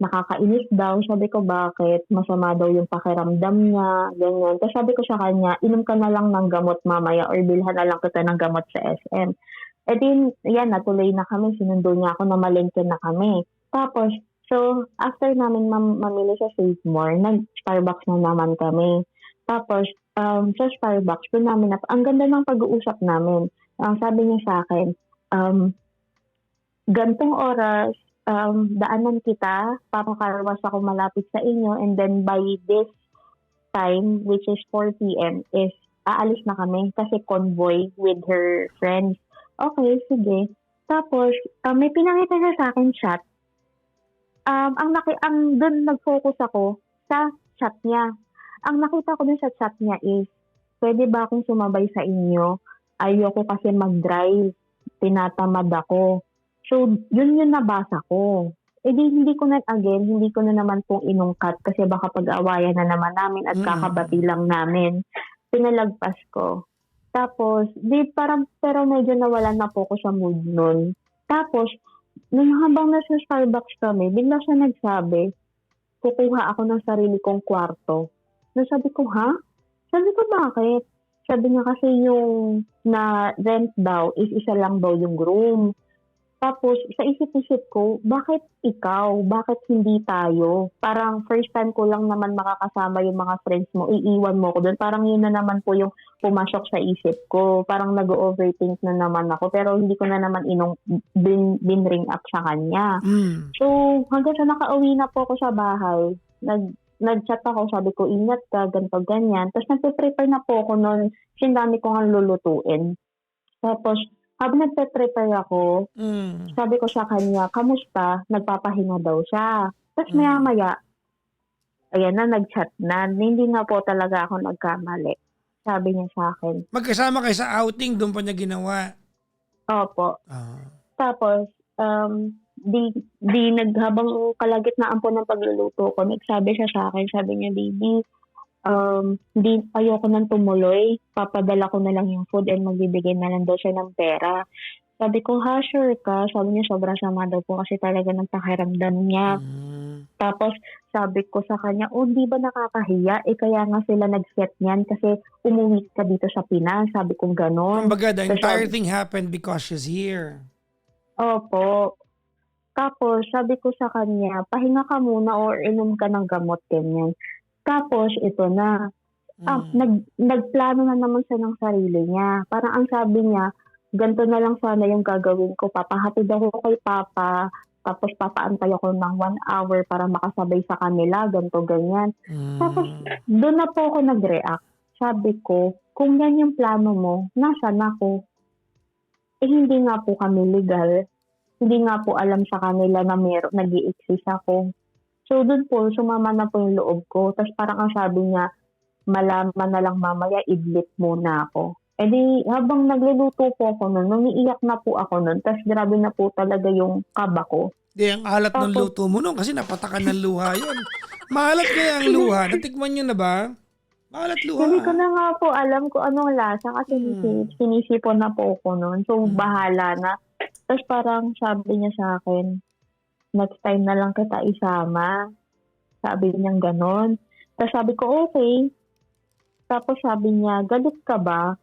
nakakainis daw. Sabi ko, bakit? Masama daw yung pakiramdam niya, ganyan. Tapos sabi ko sa kanya, inom ka na lang ng gamot mamaya or bilhan na lang kita ng gamot sa SM. E din, yan, natuloy na kami. Sinundo niya ako na malengke na kami. Tapos, so, after namin mamili sa Safemore, nag-Starbucks na naman kami. Tapos, sa Starbucks, doon namin ang ganda ng pag-uusap namin. Sabi niya sa akin, gantong oras, daanan kita, papakarwas ako malapit sa inyo, and then by this time, which is 4 p.m., is aalis na kami kasi convoy with her friends. Okay, sige. Tapos, may pinakita niya sa akin chat. Ang doon nag-focus ako sa chat niya. Ang nakita ko dun sa chat niya is, pwede ba akong sumabay sa inyo? Ayoko kasi mag-drive. Tinatamad ako. So, yun yung nabasa ko. Hindi ko na, again, hindi ko na naman pong inungkat kasi baka pag-awayan na naman namin at kakabati lang namin. Pinalagpas ko. Tapos, pero medyo nawalan na po ko sa mood nun. Tapos, nung habang nasa Starbucks kami, bigla siya nagsabi, kukuha ako ng sarili kong kwarto. Sabi ko, ha? Sabi ko, bakit? Sabi niya kasi yung na rent daw is isa lang daw yung room. Tapos, sa isip-isip ko, bakit ikaw? Bakit hindi tayo? Parang first time ko lang naman makakasama yung mga friends mo, iiwan mo ko doon. Parang yun na naman po yung pumasok sa isip ko. Parang nag-overthink na naman ako. Pero hindi ko na naman binring up sa kanya. So, hanggang sa nakauwi na po ako sa bahay, nag-chat ako, sabi ko, ingat ka, ganito, ganyan. Tapos nagpe-prepare na po ako noon, sindami ko nga lulutuin. Tapos, habang nagpe-prepare ako, sabi ko sa kanya, kamusta? Nagpapahinga daw siya. Tapos maya-maya, ayan na, nag-chat na. Hindi nga po talaga ako nagkamali. Sabi niya sa akin. Magkasama kayo sa outing, doon pa niya ginawa. Opo. Tapos, habang kalagitnaan po ng pagluluto ko, nagsabi siya sa akin, sabi niya, baby, ayoko nang tumuloy, papadala ko na lang yung food and magbibigay na lang daw siya ng pera. Sabi ko, ha, sure ka? Sabi niya, sobrang sama daw po kasi talaga ng pakiramdam niya. Tapos, sabi ko sa kanya, di ba nakakahiya? Kaya nga sila nag-set niyan kasi umuwi ka dito sa Pinas. Sabi ko, ganon. Kumbaga, the entire thing happened because she's here. Opo. Tapos, sabi ko sa kanya, pahinga ka muna or inom ka ng gamot, ganyan. Tapos, ito na. Nagplano na naman siya ng sarili niya. Parang ang sabi niya, ganito na lang sana yung gagawin ko. Papahatid ako kay Papa, tapos papaantay ako ng 1 hour para makasabay sa kanila, ganito, ganyan. Tapos, doon na po ako nag-react. Sabi ko, kung yan yung plano mo, nasaan ako? Hindi nga po kami legal. Hindi nga po alam sa kanila na nag-i-exist ako. So, doon po, sumama na po yung loob ko. Tapos parang ang sabi niya, malaman na lang mamaya, idlit muna ako. Habang nagluluto po ako nun, umiiyak na po ako nun. Tapos grabe na po talaga yung kaba ko. Ang alat ng luto mo nun kasi napatakan ng luha yun. Maalat kaya ang luha? Natikman nyo na ba? Maalat luha. Hindi ko na nga po alam kung anong lasa kasi sinisipon na po ako nun. So, bahala na. Tapos parang sabi niya sa akin, next time na lang kita isama. Sabi niya ganon. Tapos sabi ko, okay. Tapos sabi niya, galit ka ba?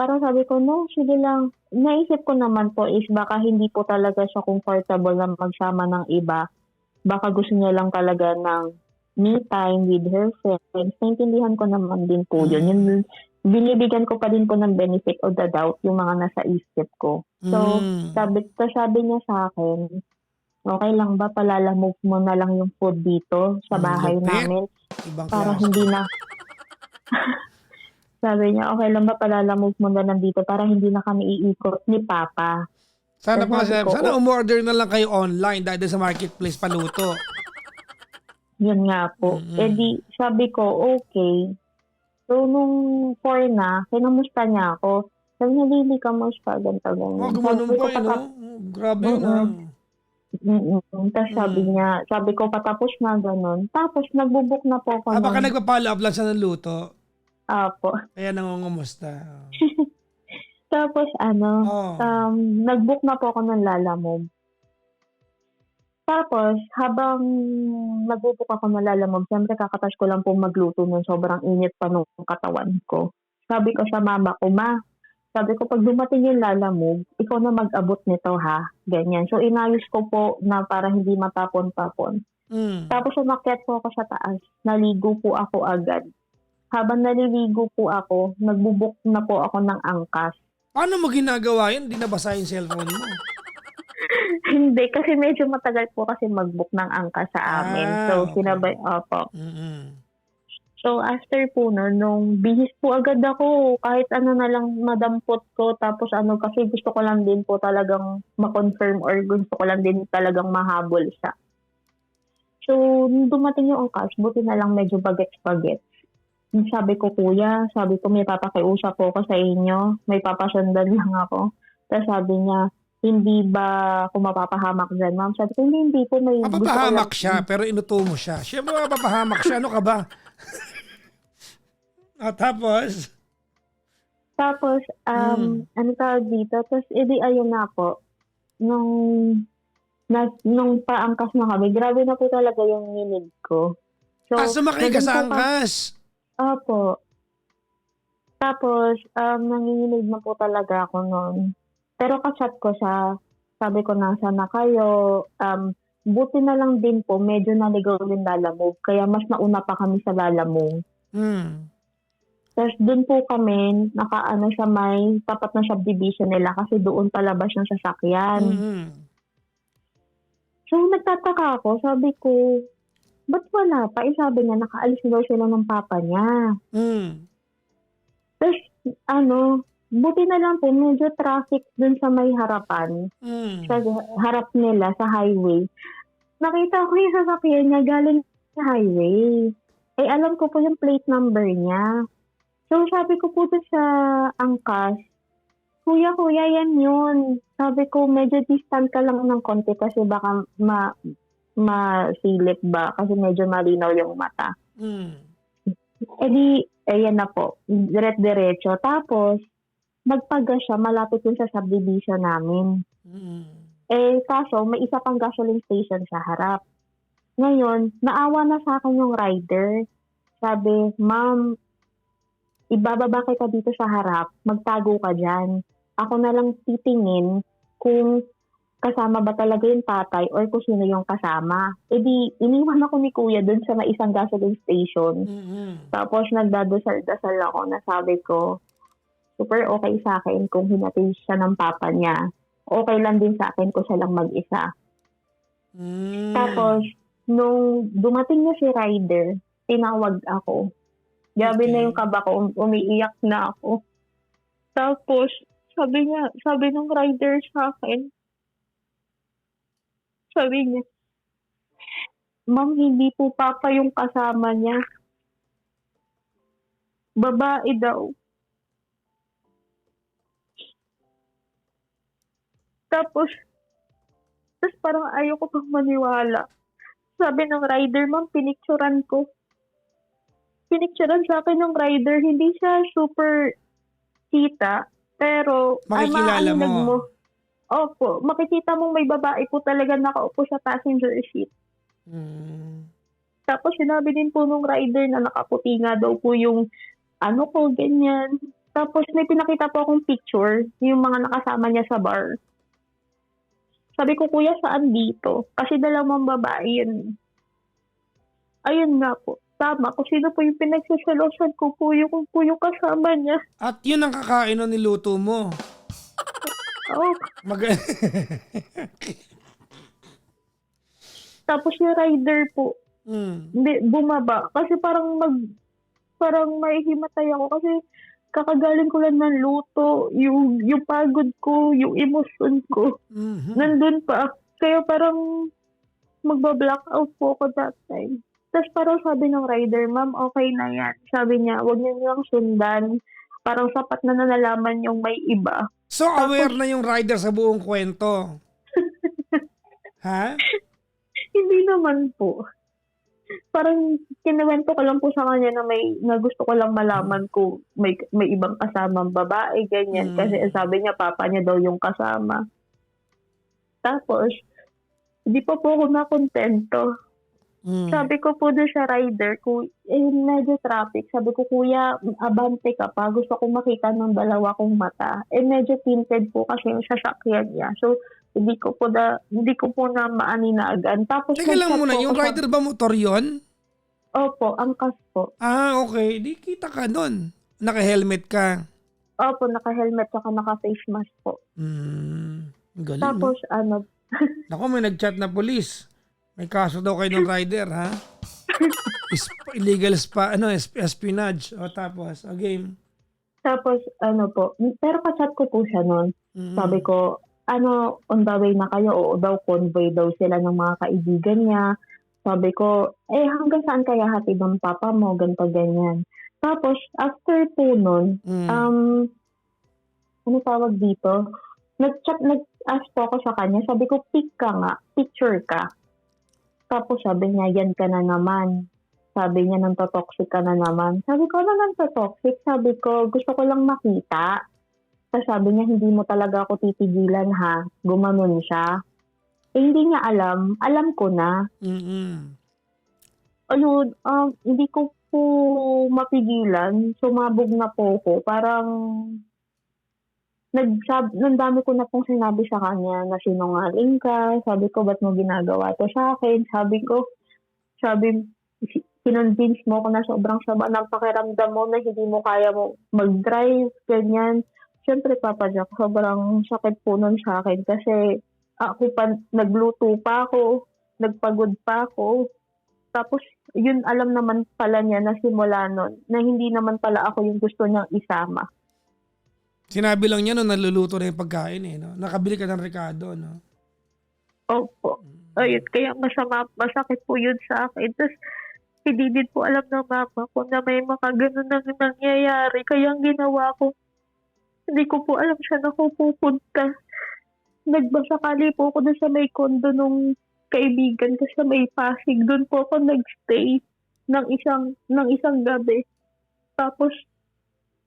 Parang sabi ko, no, sige lang. Naisip ko naman po is baka hindi po talaga siya comfortable na magsama ng iba. Baka gusto niya lang talaga ng me time with her friends. Naintindihan ko naman din po yun. Yung binibigyan ko pa din po ng benefit of the doubt yung mga nasa isip ko. So, sabi niya sa akin, okay lang ba palalamove mo na lang yung food dito sa bahay namin? Para hindi na... Sabi niya, okay lang ba palalamove mo na lang dito para hindi na kami iikot ni Papa? Sana umorder na lang kayo online dahil sa marketplace paluto. Yun nga po. Sabi ko, okay. So, nung 4 na, kinamusta niya ako. Sabi niya, Lily, kamusta? Ganito, ganyan. Gumanon pa no? Grabe na. Tapos sabi ko, patapos na, gano'n. Tapos, nagbubuk na po ako. Baka nagpa-follow up lang sa naluto. Apo. Kaya nangungumusta. Tapos, nagbook na po ako ng Lalamove. Tapos, habang nagbook ako ng Lalamove, siyempre kakatas ko lang po magluto nun. Sobrang init pa nung katawan ko. Sabi ko sa mama ko, sabi ko, pag dumating yung Lalamove, ikaw na mag-abot nito ha. Ganyan. So, inayos ko po na para hindi matapon-tapon. Tapos, umakyat po ako sa taas. Naligo po ako agad. Habang naliligo po ako, nagbubuk na po ako ng angkas. Paano mo ginagawa yun? Hindi nabasa yung cellphone mo. Hindi, kasi medyo matagal po kasi mag-book ng angkas sa amin. So, sinabay, opo. So, after po nung bihis po agad ako, kahit ano na lang madampot ko, tapos kasi gusto ko lang din po talagang ma-confirm or gusto ko lang din talagang mahabol siya. So, nung dumating yung angkas, buti na lang medyo bagets-bagets. Sabi ko, kuya, sabi ko, may papakiusap po ako sa inyo. May papasundan lang ako. Tapos sabi niya, hindi ba ako mapapahamak dyan, ma'am? Sabi ko, hindi po. May gusto ko lang. Mapapahamak siya, pero inuto mo siya. Siyempre mapapahamak siya. Ano ka ba? Tapos? Tapos, ano tawag dito? Tapos, edi ayun na po. Nung paangkas na kami, grabe na po talaga yung ninig ko. So, Sumakay ka naging sa po angkas. Opo. Tapos, nanginginig na po talaga ako noon. Pero kachat ko siya, sabi ko, nasa na kayo? Buti na lang din po, medyo naligaw yung lalamove. Kaya mas nauna pa kami sa lalamove. Tapos doon po kami, nakaano sa may tapat na subdivision nila kasi doon palabas yung sasakyan. So, nagtataka ako, sabi ko, ba't wala pa? Sabi niya, nakaalis daw sila ng papa niya. Tapos, buti na lang po, medyo traffic dun sa may harapan. Sa harap nila, sa highway. Nakita ko yung sasakyan niya galing sa highway. Alam ko po yung plate number niya. So, sabi ko po dun sa angkas, kuya, yan yun. Sabi ko, medyo distant ka lang ng konti kasi baka masilip ba kasi medyo malinaw yung mata. Ayan na po. Diretso. Tapos, nagpaga siya, malapit yun sa subdivision namin. Kaso, may isa pang gasoline station sa harap. Ngayon, naawa na sa akin yung rider. Sabi, ma'am, ibababa kita dito sa harap, magtago ka dyan. Ako na lang titingin kung kasama ba talaga yung tatay or kung sino yung kasama. Iniwan ako ni kuya dun sa may isang gasoline station. Tapos nagdadasal-dasal ako na sabi ko, super okay sa akin kung hinatid siya ng papa niya. Okay lang din sa akin kung siya lang mag-isa. Tapos, nung dumating na si rider, tinawag ako. Gabi na yung kaba ko, umiiyak na ako. Tapos, sabi ng rider sa akin, sabi niya, ma'am, hindi po papa yung kasama niya. Babae daw. Tapos parang ayoko pang maniwala. Sabi ng rider, ma'am, pinicturan ko. Pinicturan sa akin ng rider, hindi siya super kita, pero makikilala mo. Opo, makikita mong may babae po talaga nakaupo sa passenger seat. Tapos sinabi din po nung rider na nakaputi nga daw po yung ganyan. Tapos may pinakita po akong picture, yung mga nakasama niya sa bar. Sabi ko, kuya, saan dito? Kasi dalawang babae yun. Ayun nga po. Tama, kung sino po yung pinagsasalosan ko po yung kasama niya. At yun ang kakain o niluto mo. Oh. Tapos yung rider po, hindi, bumaba. Kasi parang may himatay ako kasi kakagaling ko lang ng luto, yung pagod ko, yung emosyon ko, nandun pa. Kaya parang magba-blackout po ako that time. Tapos parang sabi ng rider, ma'am, okay na yan. Sabi niya, huwag niyo lang sundan. Parang sapat na nalaman yung may iba. So, aware na yung rider sa buong kwento? Ha? Hindi naman po. Parang kinuwento ko lang po sa kanya na gusto ko lang malaman kung may ibang kasamang babae, ganyan. Kasi sabi niya, papa niya daw yung kasama. Tapos, hindi pa po ako nakontento. Sabi ko po doon sa rider, medyo traffic. Sabi ko, kuya, abante ka pa. Gusto ko makita ng dalawa kong mata. Medyo tinted po kasi yung sasakyan niya. So, hindi ko po na maaninaagan. Tapos, teka lang muna, yung rider ba motor yon? Opo, angkas po. Okay. Di kita ka nun. Naka-helmet ka. Opo, naka-helmet saka naka-face mask po. Galing, tapos, no? Naku, may nag-chat na polis. May kaso daw kayo ng rider, ha? Illegal espionage. Tapos, game. Tapos, po. Pero kachat ko po siya nun. Sabi ko, on the way na kayo? O daw, convoy daw sila ng mga kaibigan niya. Sabi ko, hanggang saan kaya hatid ng papa mo? Ganto, ganyan. Tapos, after po nun, ano tawag dito? Nag-ask po ako sa kanya. Sabi ko, pick ka nga. Picture ka. Tapos sabi niya, yan ka na naman. Sabi niya, nantotoxic ka na naman. Sabi ko, ano nantotoxic? Sabi ko, gusto ko lang makita. Tapos sabi niya, hindi mo talaga ako titigilan ha. Gumanon siya. Hindi niya alam. Alam ko na. Ayun, hindi ko po mapigilan. Sumabog na po ko. Parang nang dami ko na pong sinabi sa kanya na sinungaling ka. Sabi ko, ba't mo ginagawa to sa akin? Kinonvince mo ko na sobrang sama ng pakiramdam mo na hindi mo kaya mo mag-drive, ganyan. Siyempre, Papa Jack, sobrang sakit po nun sa akin kasi ako pa, nagluto pa ako, nagpagod pa ako. Tapos, yun alam naman pala niya na simula nun, na hindi naman pala ako yung gusto niyang isama. Sinabi lang niya nung naluluto na yung pagkain eh. No? Nakabili ka ng Ricardo, no? Opo. Ayun, kaya masakit po yun sa akin. Tapos, hindi din po alam ng mama ko na may mga ganun nang nangyayari. Kaya ang ginawa ko, hindi ko po alam siya na pupunta. Nagbasakali po ako na sa may kondo nung kaibigan ko sa may Pasig. Doon po ako nagstay ng isang gabi. Tapos,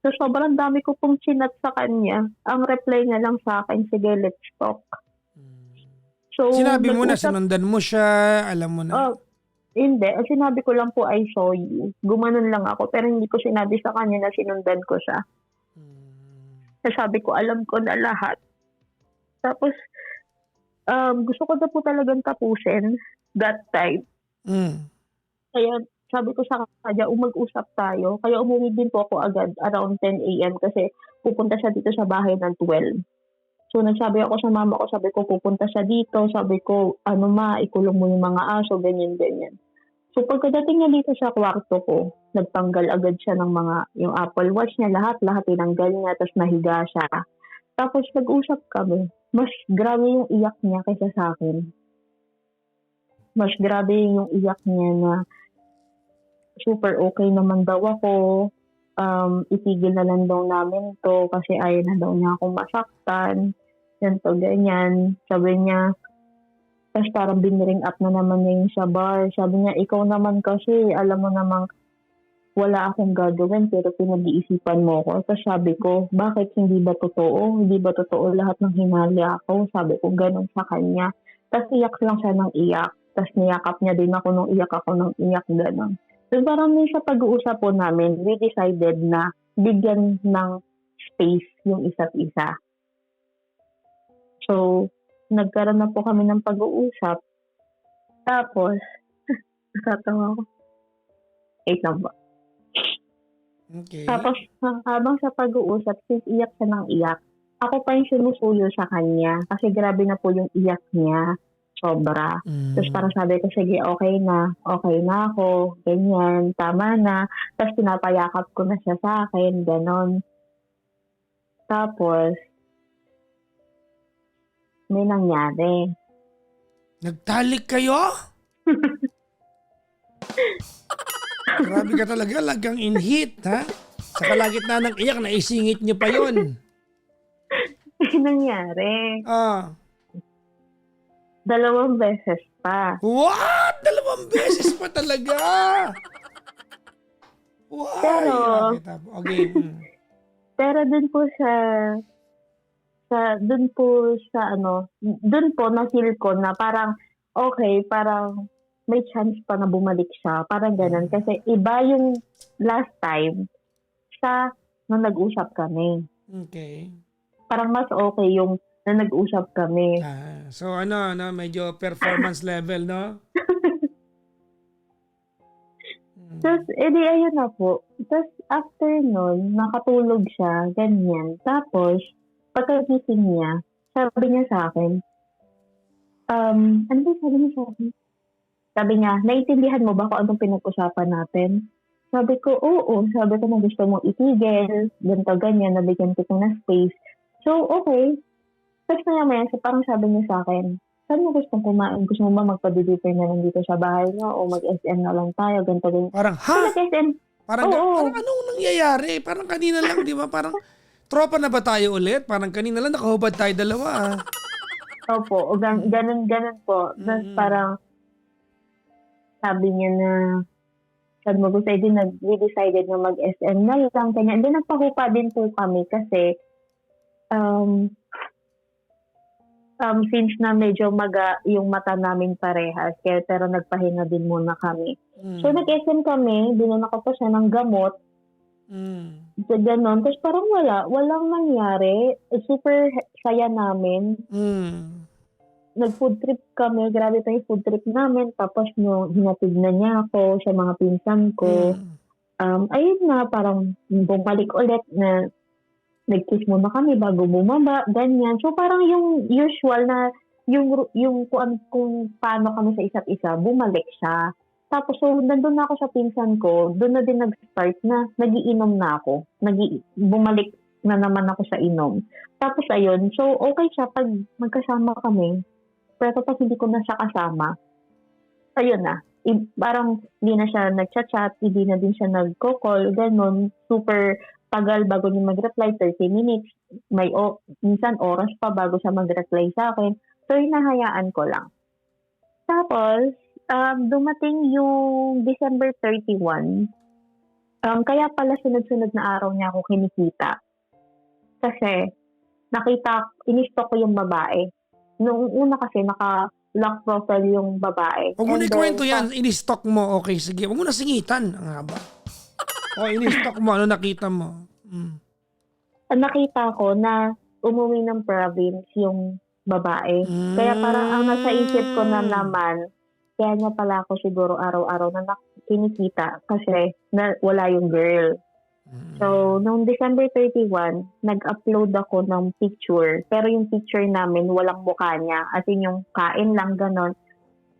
sa sobrang dami ko pong chinat sa kanya, ang reply niya lang sa akin, sige, let's talk. So, sinabi mo na, sinundan mo siya, alam mo na. Hindi. Ang sinabi ko lang po, I saw you. Gumanon lang ako, pero hindi ko sinabi sa kanya na sinundan ko siya. Sabi ko, alam ko na lahat. Tapos, gusto ko na po talagang tapusin that time. Kaya, sabi ko sa kanya, mag-usap tayo. Kaya umuwi din po ako agad around 10 a.m. kasi pupunta siya dito sa bahay ng 12. So, nagsabi ako sa mama ko, sabi ko, pupunta siya dito. Sabi ko, ikulong mo yung mga aso, ganyan. So, pagkadating niya dito sa kwarto ko, nagtanggal agad siya ng yung Apple Watch niya, lahat tinanggal niya, tapos nahiga siya. Tapos, nag-usap kami. Mas grabe yung iyak niya kaysa sa akin. Mas grabe yung iyak niya na super okay naman daw ako. Itigil na lang daw namin to kasi ayaw na daw niya akong masaktan. Ganto, ganyan. Sabi niya, tapos parang biniring up na naman niya yung sa bar. Sabi niya, ikaw naman kasi, alam mo namang wala akong gagawin pero pinag-iisipan mo ko. Tapos sabi ko, bakit hindi ba totoo? Hindi ba totoo lahat ng hinali ako? Sabi ko, ganun sa kanya. Tapos iyak lang siya ng iyak. Tapos niyakap niya din ako nung iyak ako ng iyak, ganun. So parang sa pag-uusap po namin, we decided na bigyan ng space yung isa't isa. So, nagkaroon na po kami ng pag-uusap. Tapos, natatawa ko. Wait lang ba? Okay. Tapos, habang sa pag-uusap, since iyak siya ng iyak, ako pa yung sinusuyo sa kanya kasi grabe na po yung iyak niya. Sobra. Tapos parang sabi ko, sige, okay na ako, ganyan, tama na. Tapos pinapayakap ko na siya sa akin, ganon. Tapos, may nangyari. Nagtalik kayo? Grabe ka talaga, lagang in heat, ha? Sa kalagitnaan ng iyak, naisingit niyo pa yun. May nangyari. 2 beses pa. What? 2 beses pa talaga? Why? Pero, okay. Pero dun po na-feel ko na parang, okay, parang may chance pa na bumalik siya. Parang ganun. Kasi iba yung last time nung nag-usap kami. Okay. Parang mas okay yung na nag-usap kami. So medyo performance level, no? Tapos, ayun na po. Tapos, after nun, nakatulog siya, ganyan. Tapos, pagkagising niya, sabi niya sa akin, ano ba sabi niya sa akin? Sabi niya, naiintindihan mo ba kung anong pinag-usapan natin? Sabi ko, oo. Sabi ko na gusto mong itigil, ganito, ganyan, nabigyan ko na space. So, okay. Tapos maya-maya, parang sabi niya sa akin, saan mo gustong kumain? Gusto mo ba magpa-deliver na lang dito sa bahay niyo o mag-SM na lang tayo? Ganito, ganito. Parang, So, ha? nag-SM. Parang, Oo. parang anong nangyayari? Parang kanina lang, di ba? Parang, tropa na ba tayo ulit? Parang kanina lang nakahubad tayo dalawa. Opo, ganun po. Tapos parang sabi niya na sabi mo gusto din we decided na mag-SM na lang kanya. And then nagpahupa din po kami kasi since na medyo yung mata namin parehas kaya pero nagpahinga din muna kami. So nag-SM kami, binan ako pa siya ng gamot. So, ganon. Tapos parang walang nangyari. Super saya namin. Nag-food trip kami. Grabe pa yung food trip namin. Tapos nung hinatid na niya ako sa mga pinsan ko, ayun na, parang bumalik ulit na nag-kiss muna kami bago bumaba, ganyan. So parang yung usual na yung kung paano kami sa isa't isa, bumalik siya. Tapos so nandun na ako sa pinsan ko, doon na din nag-start na nagiinom na ako. Bumalik na naman ako sa inom. Tapos ayun, so okay siya pag magkasama kami. Pero pag hindi ko na siya kasama, ayun na. Parang hindi na siya nag-chat, hindi na din siya nag-call, ganun. Super tagal bago niya mag-reply, 30 minutes. Minsan oras pa bago siya mag-reply sa akin. So hinahayaan ko lang. Tapos, dumating yung December 31. Kaya pala sunod-sunod na araw niya ako kinikita. Kasi in-stalk ko yung babae. Noong una kasi naka-lock profile yung babae. Huwag mo na ikwento yan, in-stalk mo, okay, sige. Huwag mo na singitan, ang haba. O, in-stalk mo, ano nakita mo? Nakita ko na umuwi ng province yung babae. Kaya parang ang nasa isip ko na naman, kaya niya pala ako siguro araw-araw na kinikita kasi wala yung girl. So, noong December 31, nag-upload ako ng picture. Pero yung picture namin, walang mukha niya. As in, yung kain lang, ganon.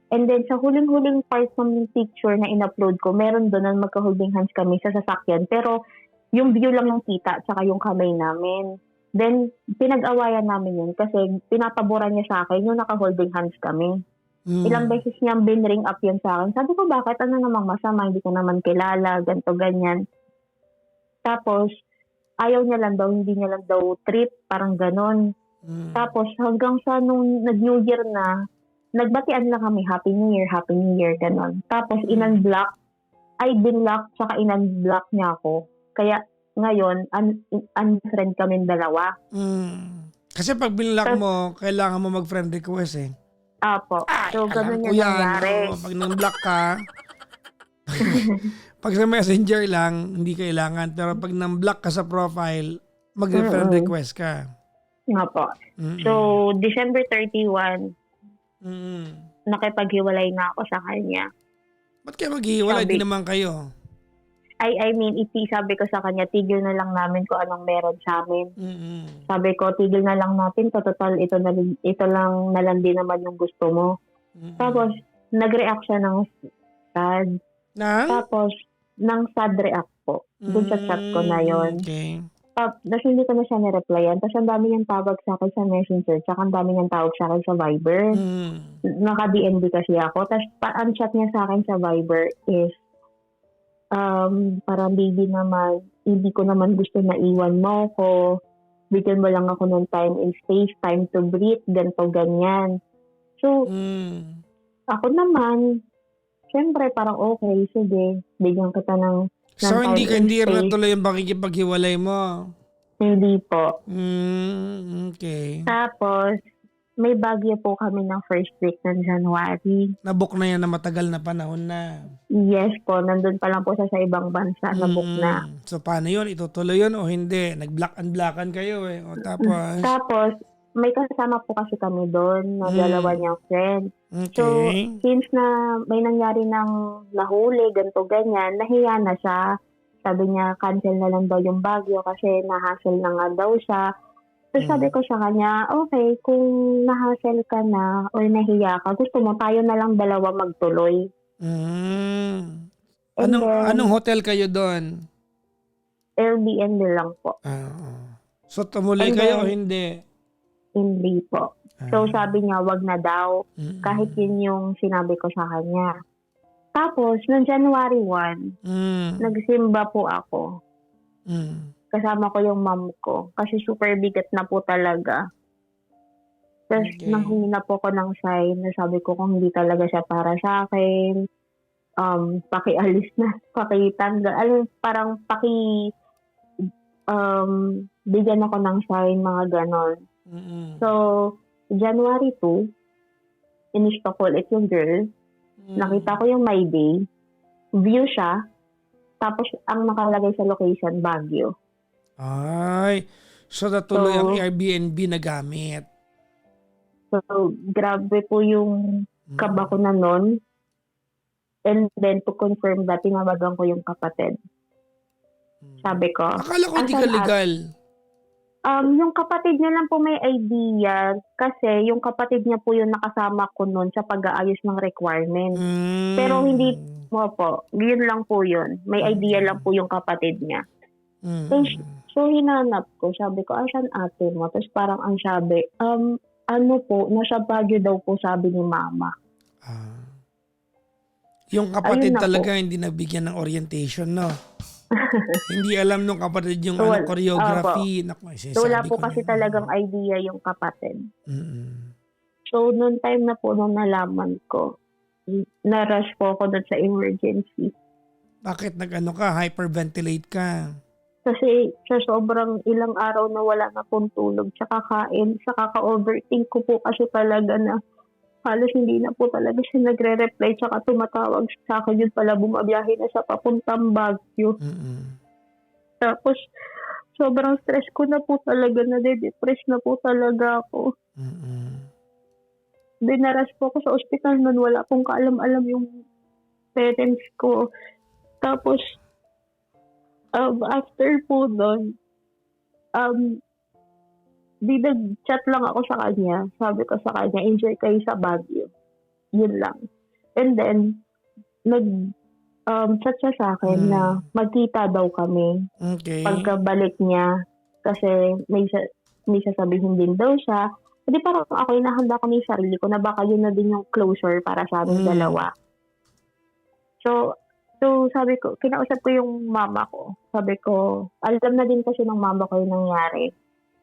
And then, sa huling-huling part ng picture na in-upload ko, meron doon na magka-holding hands kami sa sasakyan. Pero, yung view lang yung kita, tsaka yung kamay namin. Then, pinag-awayan namin yun kasi pinapaboran niya sa akin yung naka-holding hands kami. Ilang beses niyang binring up yun sa akin. Sabi ko, bakit? Ano namang masama? Hindi ko naman kilala, ganto ganyan. Tapos, ayaw niya lang daw, hindi niya lang daw trip, parang ganon. Tapos, hanggang sa nung nag-New Year na, nagbatian lang kami, Happy New Year, ganon. Tapos, binlock, tsaka in-unblock niya ako. Kaya, ngayon, unfriend kami dalawa. Kasi pag binlock mo, kailangan mo mag-friend request eh. Apo. So, ganun yung nangyari. Pag nang-block ka, pag sa messenger lang, hindi kailangan. Pero pag nang-block ka sa profile, mag-friend request ka. Apo. So, December 31, nakipaghiwalay na ako sa kanya. Ba't kayo maghihiwalay? Di naman kayo. I mean, sabi ko sa kanya, tigil na lang namin kung anong meron sa amin. Sabi ko, tigil na lang natin. Total, ito lang din naman yung gusto mo. Tapos, nag-react siya ng sad. Tapos, ng sad react po. Doon sa chat ko na yun. Okay. Tapos, hindi ko na siya nireplyan. Tapos, ang dami niyang tawag sa akin sa Messenger. Tsaka, ang dami niyang tawag sa akin sa Viber. Naka-DND kasi ako. Tapos, ang chat niya sa akin sa Viber is, parang baby naman, hindi ko naman gusto na iwan mo ko. Bigyan mo lang ako ng time and space, time to breathe, ganito, ganyan. So, ako naman, syempre parang okay, sige, bigyan kita ng So, time hindi and rin space. natuloy yung pakikipaghiwalay mo? Hindi po. Okay. Tapos, may bagyo po kami ng first week ng January. Nabook na yan na matagal na panahon na. Yes po, nandun pa lang po sa ibang bansa, nabook na. So, paano yun? Itutuloy yun o hindi? Nag-block-unblockan kayo eh. O tapos? Tapos, may kasama po kasi kami doon na dalawa niyang friend. Okay. So, since na may nangyari ng nahuli, ganito, ganyan, nahiya na siya. Sabi niya, cancel na lang daw yung bagyo kasi nahassle na nga daw siya. So, sabi ko sa kanya, okay, kung nahassle ka na o nahiya ka, gusto mo tayo na lang dalawa magtuloy. Anong hotel kayo doon? Airbnb lang po. So, tumuloy And kayo o then, hindi? Hindi po. So sabi niya, wag na daw. Mm-mm. Kahit yun yung sinabi ko sa kanya. Tapos, noong January 1, nagsimba po ako. Kasama ko yung mom ko. Kasi super bigat na po talaga. Tapos, Okay. nanghingi na po ko ng sign na sabi ko kung hindi talaga siya para sa akin, pakialis na, pakitanggal. Parang bigyan ako ng sign, mga ganon. So, January 2, finish ko ulit yung girl. Nakita ko yung My Day. View siya. Tapos, ang nakalagay sa location, Baguio. Ay, so natuloy ang So, Airbnb na gamit. So, grabe po yung kaba ko na nun. And then, to confirm that, tinawagan ko yung kapatid. Sabi ko, Akala ko hindi ka "Asan legal. yung kapatid niya lang po may idea kasi yung kapatid niya po yung nakasama ko nun sa pag-aayos ng requirement. Pero hindi mo po, yun lang po yun. May idea lang po yung kapatid niya. So, hinanap ko. Sabi ko, asan ate mo? Tapos parang ang sabi, ano po, nasa Baguio daw po sabi ni mama. Yung kapatid Ayun na talaga hindi nabigyan ng orientation, no? Hindi alam nung kapatid yung So, choreography. Naku, So, wala sinasabi po ko kasi na. talagang idea yung kapatid. Mm-mm. So, noong time na po nung nalaman ko, na-rush po ako doon sa emergency. Bakit nag-ano ka? Hyperventilate ka? Kasi sa sobrang ilang araw na wala na pong tulog, tsaka kain, tsaka ka-overthink ko po kasi talaga na halos hindi na po talaga siya nagre-reply, tsaka tumatawag sa akin, yun pala bumabiyahe na sa papuntang Baguio. Tapos sobrang stress ko na po talaga, na-depress na po talaga ako. Dinaras po ako sa ospital nun, wala pong kaalam-alam yung parents ko. Tapos after po nun, di nag-chat lang ako sa kanya. Sabi ko sa kanya, enjoy kayo sa Baguio. Yun lang. And then, nag-chat siya sa akin na magkita daw kami. Okay. Pagkabalik niya, kasi may sasabihin din daw siya. Hindi parang ako, inahanda ko yung sarili ko na baka yun na din yung closure para sa aming dalawa. So sabi ko, kinausap ko yung mama ko. Sabi ko, alam na din kasi ng mama ko yung nangyari.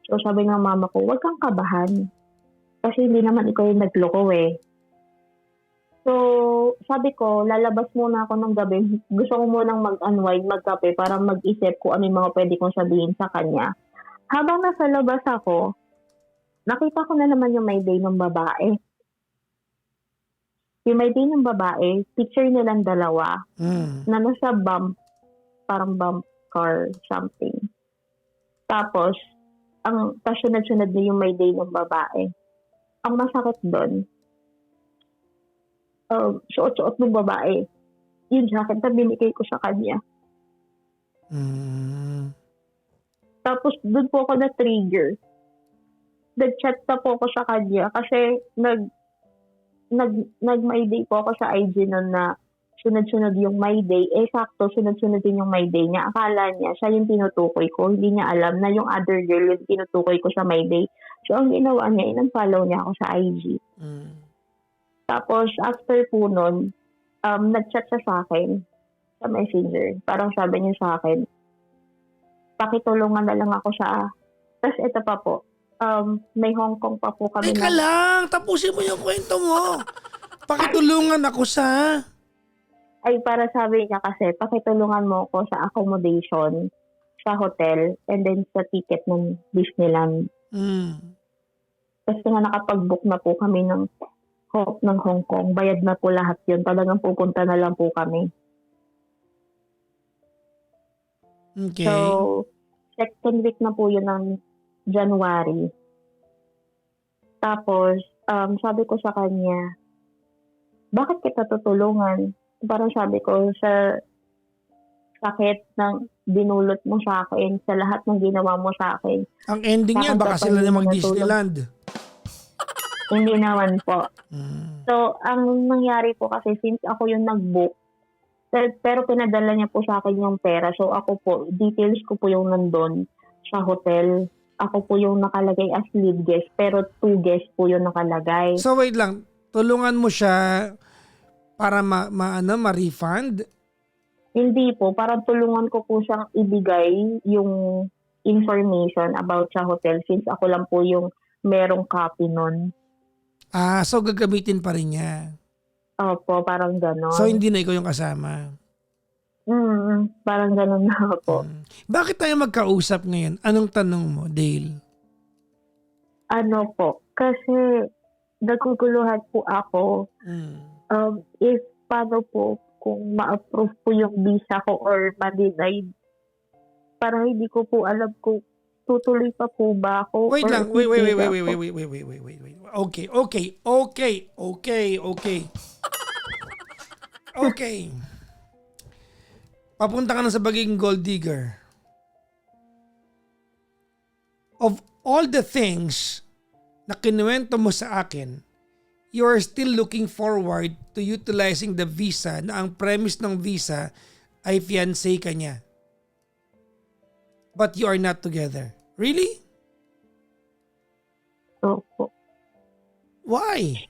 So sabi ng mama ko, huwag kang kabahan. Kasi hindi naman ikaw yung nagloko eh. So sabi ko, lalabas muna ako ng gabi. Gusto ko munang mag-unwind, magkape para mag-isip kung ano yung mga pwede kong sabihin sa kanya. Habang nasa labas ako, nakita ko na naman yung may day ng babae. Yung may day ng babae, picture nilang dalawa na nasa bump, parang bump car something. Tapos, ang kasunod-sunod na yung may day ng babae. Ang masakit doon, suot-suot ng babae, yung jacket na binigay ko sa kanya. Tapos, doon po ako na-trigger. Nag-chat na po ako sa kanya kasi nag-my day po ako sa IG nun na sunod-sunod yung my day. Sakto, sunod-sunod din yung my day niya. Akala niya, siya yung tinutukoy ko. Hindi niya alam na yung other girl yung tinutukoy ko sa my day. So, ang ginawa niya, in-unfollow niya ako sa IG. Tapos, after po nun, nag-chat siya sa akin sa messenger. Parang sabi niya sa akin, pakitulungan na lang ako sa... Tapos, ito pa po. May Hong Kong pa po kami. Teka lang, tapusin mo yung kwento mo. Pakitulungan ako sa... Ay, para sabi niya kasi, pakitulungan mo ko sa accommodation, sa hotel, and then sa ticket ng Disneyland. Kasi nga nakapag-book na po kami ng Hong Kong. Bayad na po lahat yun. Talagang pupunta na lang po kami. Okay. So, second week na po yun ng January. Tapos, sabi ko sa kanya, bakit kita tutulungan? Parang sabi ko, sa sakit ng dinulot mo sa akin, sa lahat ng ginawa mo sa akin. Ang ending niya, baka sila na mag-Disneyland. Hindi naman po. So, ang nangyari po kasi, since ako yung nag-book, pero pinadala niya po sa akin yung pera. So, ako po, details ko po yung nandun sa hotel. ako po yung nakalagay as lead guest, pero 2 guests po yung nakalagay. So wait lang, tulungan mo siya para ma-refund? Hindi po, parang tulungan ko po siyang ibigay yung information about sa hotel since ako lang po yung merong copy nun. So gagamitin pa rin niya. Opo, parang ganon. So hindi na ikaw yung kasama. Parang ganon na po. Bakit tayo magkausap ngayon? Anong tanong mo, Dale? Ano po, kasi naguguluhan po ako if paano po kung ma-approve po yung visa ko or ma-denied. Parang hindi ko po alam kung tutuloy pa po ba ako. Wait or lang, wait. hindi pa po. Okay. Papunta ka na sa pagiging gold digger. Of all the things na kinuwento mo sa akin, you are still looking forward to utilizing the visa na ang premise ng visa ay fiancé ka niya. But you are not together. Really? Opo. Why?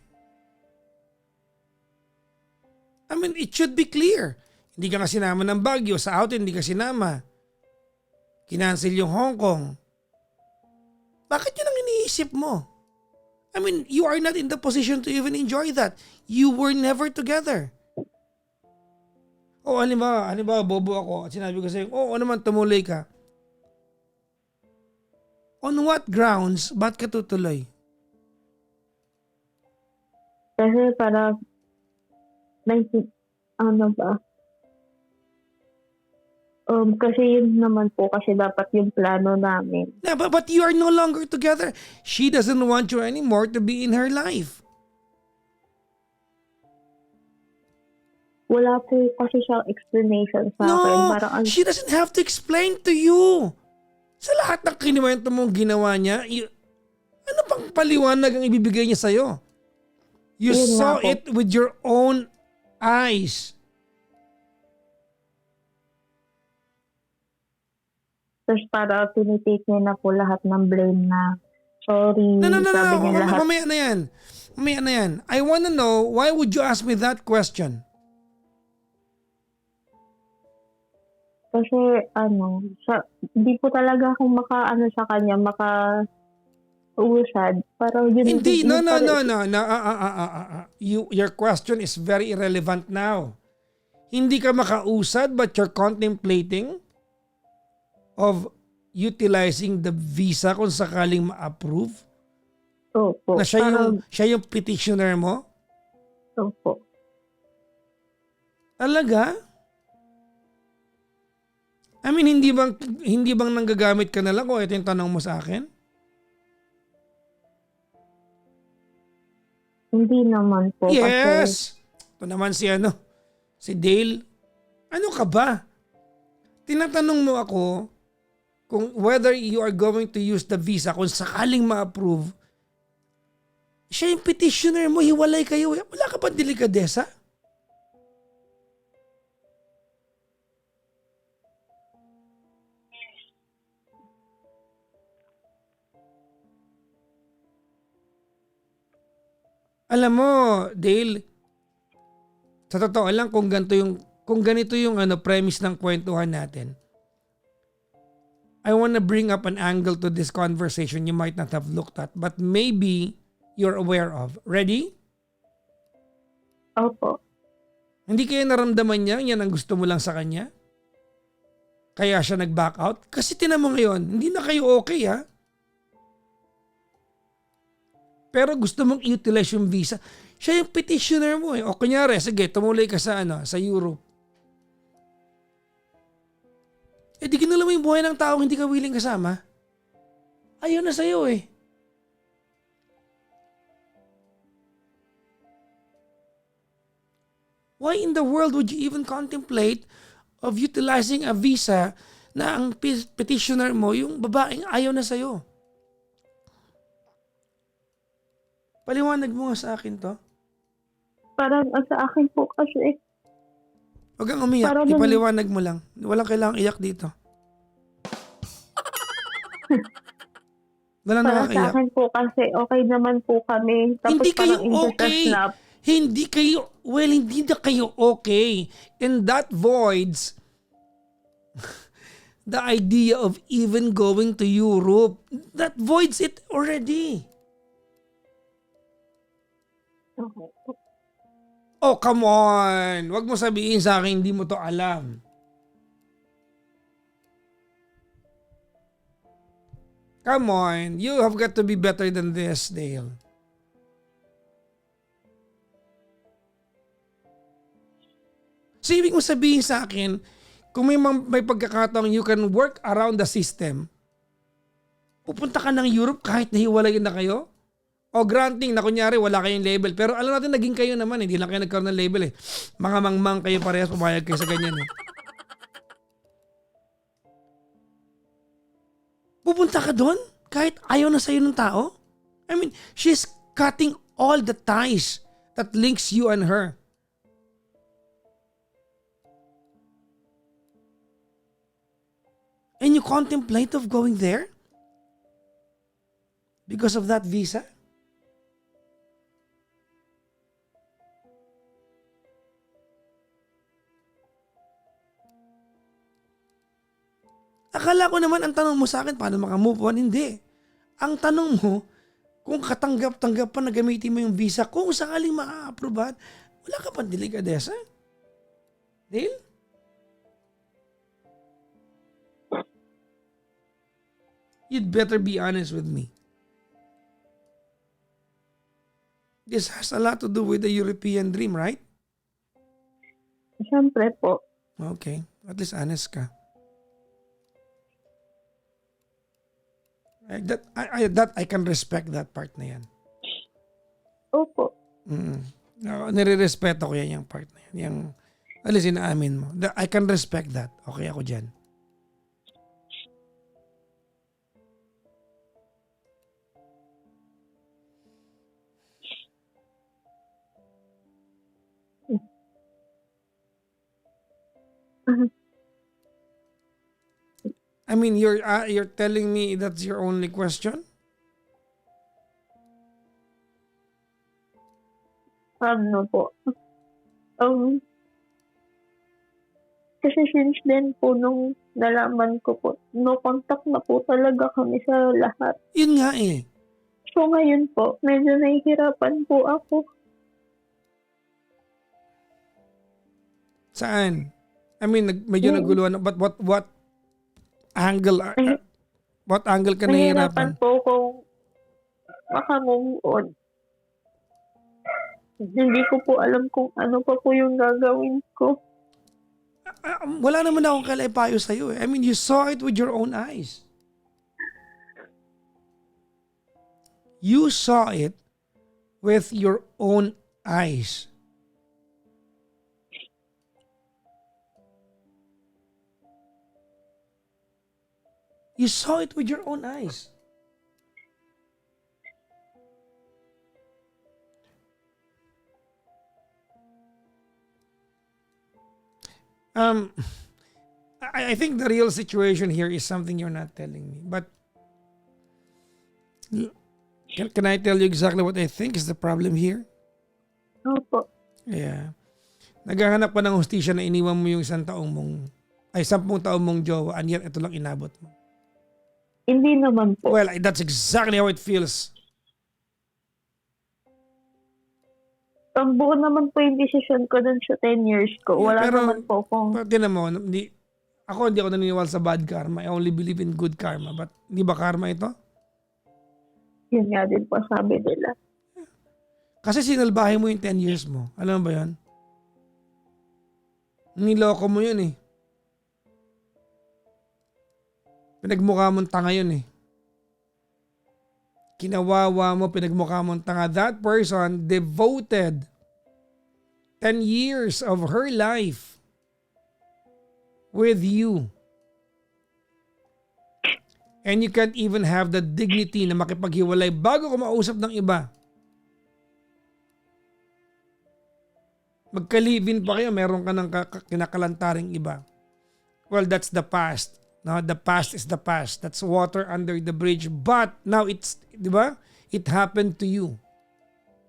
I mean, it should be clear. Hindi ka nga sinama ng Baguio. Sa outing, hindi ka sinama. Kinancel yung Hong Kong. Bakit yun ang iniisip mo? I mean, you are not in the position to even enjoy that. You were never together. O, halimbawa, bobo ako at sinabi ko sa'yo, oo naman, tumuloy ka. On what grounds, ba't ka tutuloy? Kasi para ano ba? Kasi yun naman po kasi dapat yung plano namin. Yeah, but you are no longer together. She doesn't want you anymore to be in her life. Wala po kasi siyang explanation sa akin. Parang, she doesn't have to explain to you. Sa lahat ng kinuwento mong ginawa niya, ano pang paliwanag ang ibibigay niya sa'yo? You Yun saw nga po. it with your own eyes. Tapos para tinitake niya na po lahat ng blame na sorry, No. sabi niya lahat. Mamaya na yan. I wanna know, why would you ask me that question? Kasi hindi po talaga akong sa kanya, maka-usad. Parang yun. Hindi, no. yun Your question is very irrelevant now. Hindi ka makausad but you're contemplating of utilizing the visa kung sakaling ma-approve? Opo. Na siya yung petitioner mo? Opo. Talaga? I mean, hindi bang nanggagamit ka na lang o ito yung tanong mo sa akin? Hindi naman po. Yes! Ito naman si Dale. Ano ka ba? Tinatanong mo ako kung whether you are going to use the visa kung sakaling ma-approve. Siya yung petitioner mo, hiwalay kayo. Wala ka ba delikadesa? Alam mo, Dale, sa totoo lang kung ganito yung premise ng kwentuhan natin, I wanna bring up an angle to this conversation you might not have looked at but maybe you're aware of. Ready? Opo. Hindi kaya naramdaman niya yan ang gusto mo lang sa kanya? Kaya siya nag-back out? Kasi tinan mo ngayon, hindi na kayo okay ha? Pero gusto mong i-utilize yung visa. Siya yung petitioner mo eh. O kunyari, sige, tumuloy ka sa Europe. Eh di ginala mo yung buhay ng taong hindi ka willing kasama. Ayaw na sa'yo eh. Why in the world would you even contemplate of utilizing a visa na ang petitioner mo, yung babaeng ayaw na sa'yo? Paliwanag mo nga sa akin to. Parang sa akin po kasi Huwag kang umiyak, ipaliwanag mo lang. Walang kailangang iyak dito. Walang Para sa nakakaiyak. akin po kasi okay naman po kami. Tapos Hindi kayo parang into the okay. snap. Hindi na kayo okay. And that voids the idea of even going to Europe. That voids it already. Okay. Oh, come on. Wag mo sabihin sa akin hindi mo to alam. Come on. You have got to be better than this, Dale. So, ibig mo sabihin sa akin, kung may pagkakataong you can work around the system, pupunta ka ng Europe kahit nahiwalay na kayo? O granting na kunyari wala kayong label. Pero alam natin naging kayo naman, hindi lang kayo nagkaroon ng label eh. Mga mangmang kayo parehas, pumayag kayo sa ganyan eh. Pupunta ka doon? Kahit ayaw na sa'yo ng tao? I mean, she's cutting all the ties that links you and her. And you contemplate of going there? Because of that visa? Akala ko naman ang tanong mo sa akin, paano maka-move on? Hindi. Ang tanong mo, kung katanggap-tanggap pa na gamitin mo yung visa, kung sakaling maka-aprobahan, wala ka pang delikadesa? Dale? You'd better be honest with me. This has a lot to do with the European dream, right? Siyempre po. Okay. At least honest ka. That I can respect that part na yan. Opo. No, nire-respeto ko yan yung part na yan. Yung, at least inaamin mo. I can respect that. Okay ako dyan. I mean, you're telling me that's your only question? Ano po? Kasi since then po, nung nalaman ko po, no contact na po talaga kami sa lahat. Yun nga eh. So ngayon po, medyo nahihirapan po ako. Saan? I mean, medyo naguluhan. But what angle? What angle ka nahihirapan? Nahihirapan po kung makamove on. Hindi ko po alam kung ano pa po yung gagawin ko. Wala naman akong kalaipayo sa'yo eh. I mean, you saw it with your own eyes. You saw it with your own eyes. You saw it with your own eyes. I think the real situation here is something you're not telling me. But can I tell you exactly what I think is the problem here? Opo. Yeah. Naghahanap ka ng hustisya na iniwan mo yung 10 taong mong jowa, and yet ito lang inabot mo. Hindi naman po. Well, that's exactly how it feels. Ang buo naman po yung decision ko dun sa 10 years ko. Wala Pero, naman po kung... Tinan mo, hindi ako naniniwala sa bad karma. I only believe in good karma. But hindi ba karma ito? Yun nga din po sabi nila. Kasi sinalbahe mo yung 10 years mo. Alam mo ba yun? Niloko mo yun eh. Pinagmukha mong tanga yun eh. Kinawawa mo, pinagmukha mong tanga. That person devoted 10 years of her life with you. And you can't even have the dignity na makipaghiwalay bago ka mausap ng iba. Magkalibin pa kayo, meron ka ng kinakalantaring iba. Well, that's the past. No, the past is the past. That's water under the bridge. But now it's, di ba? It happened to you.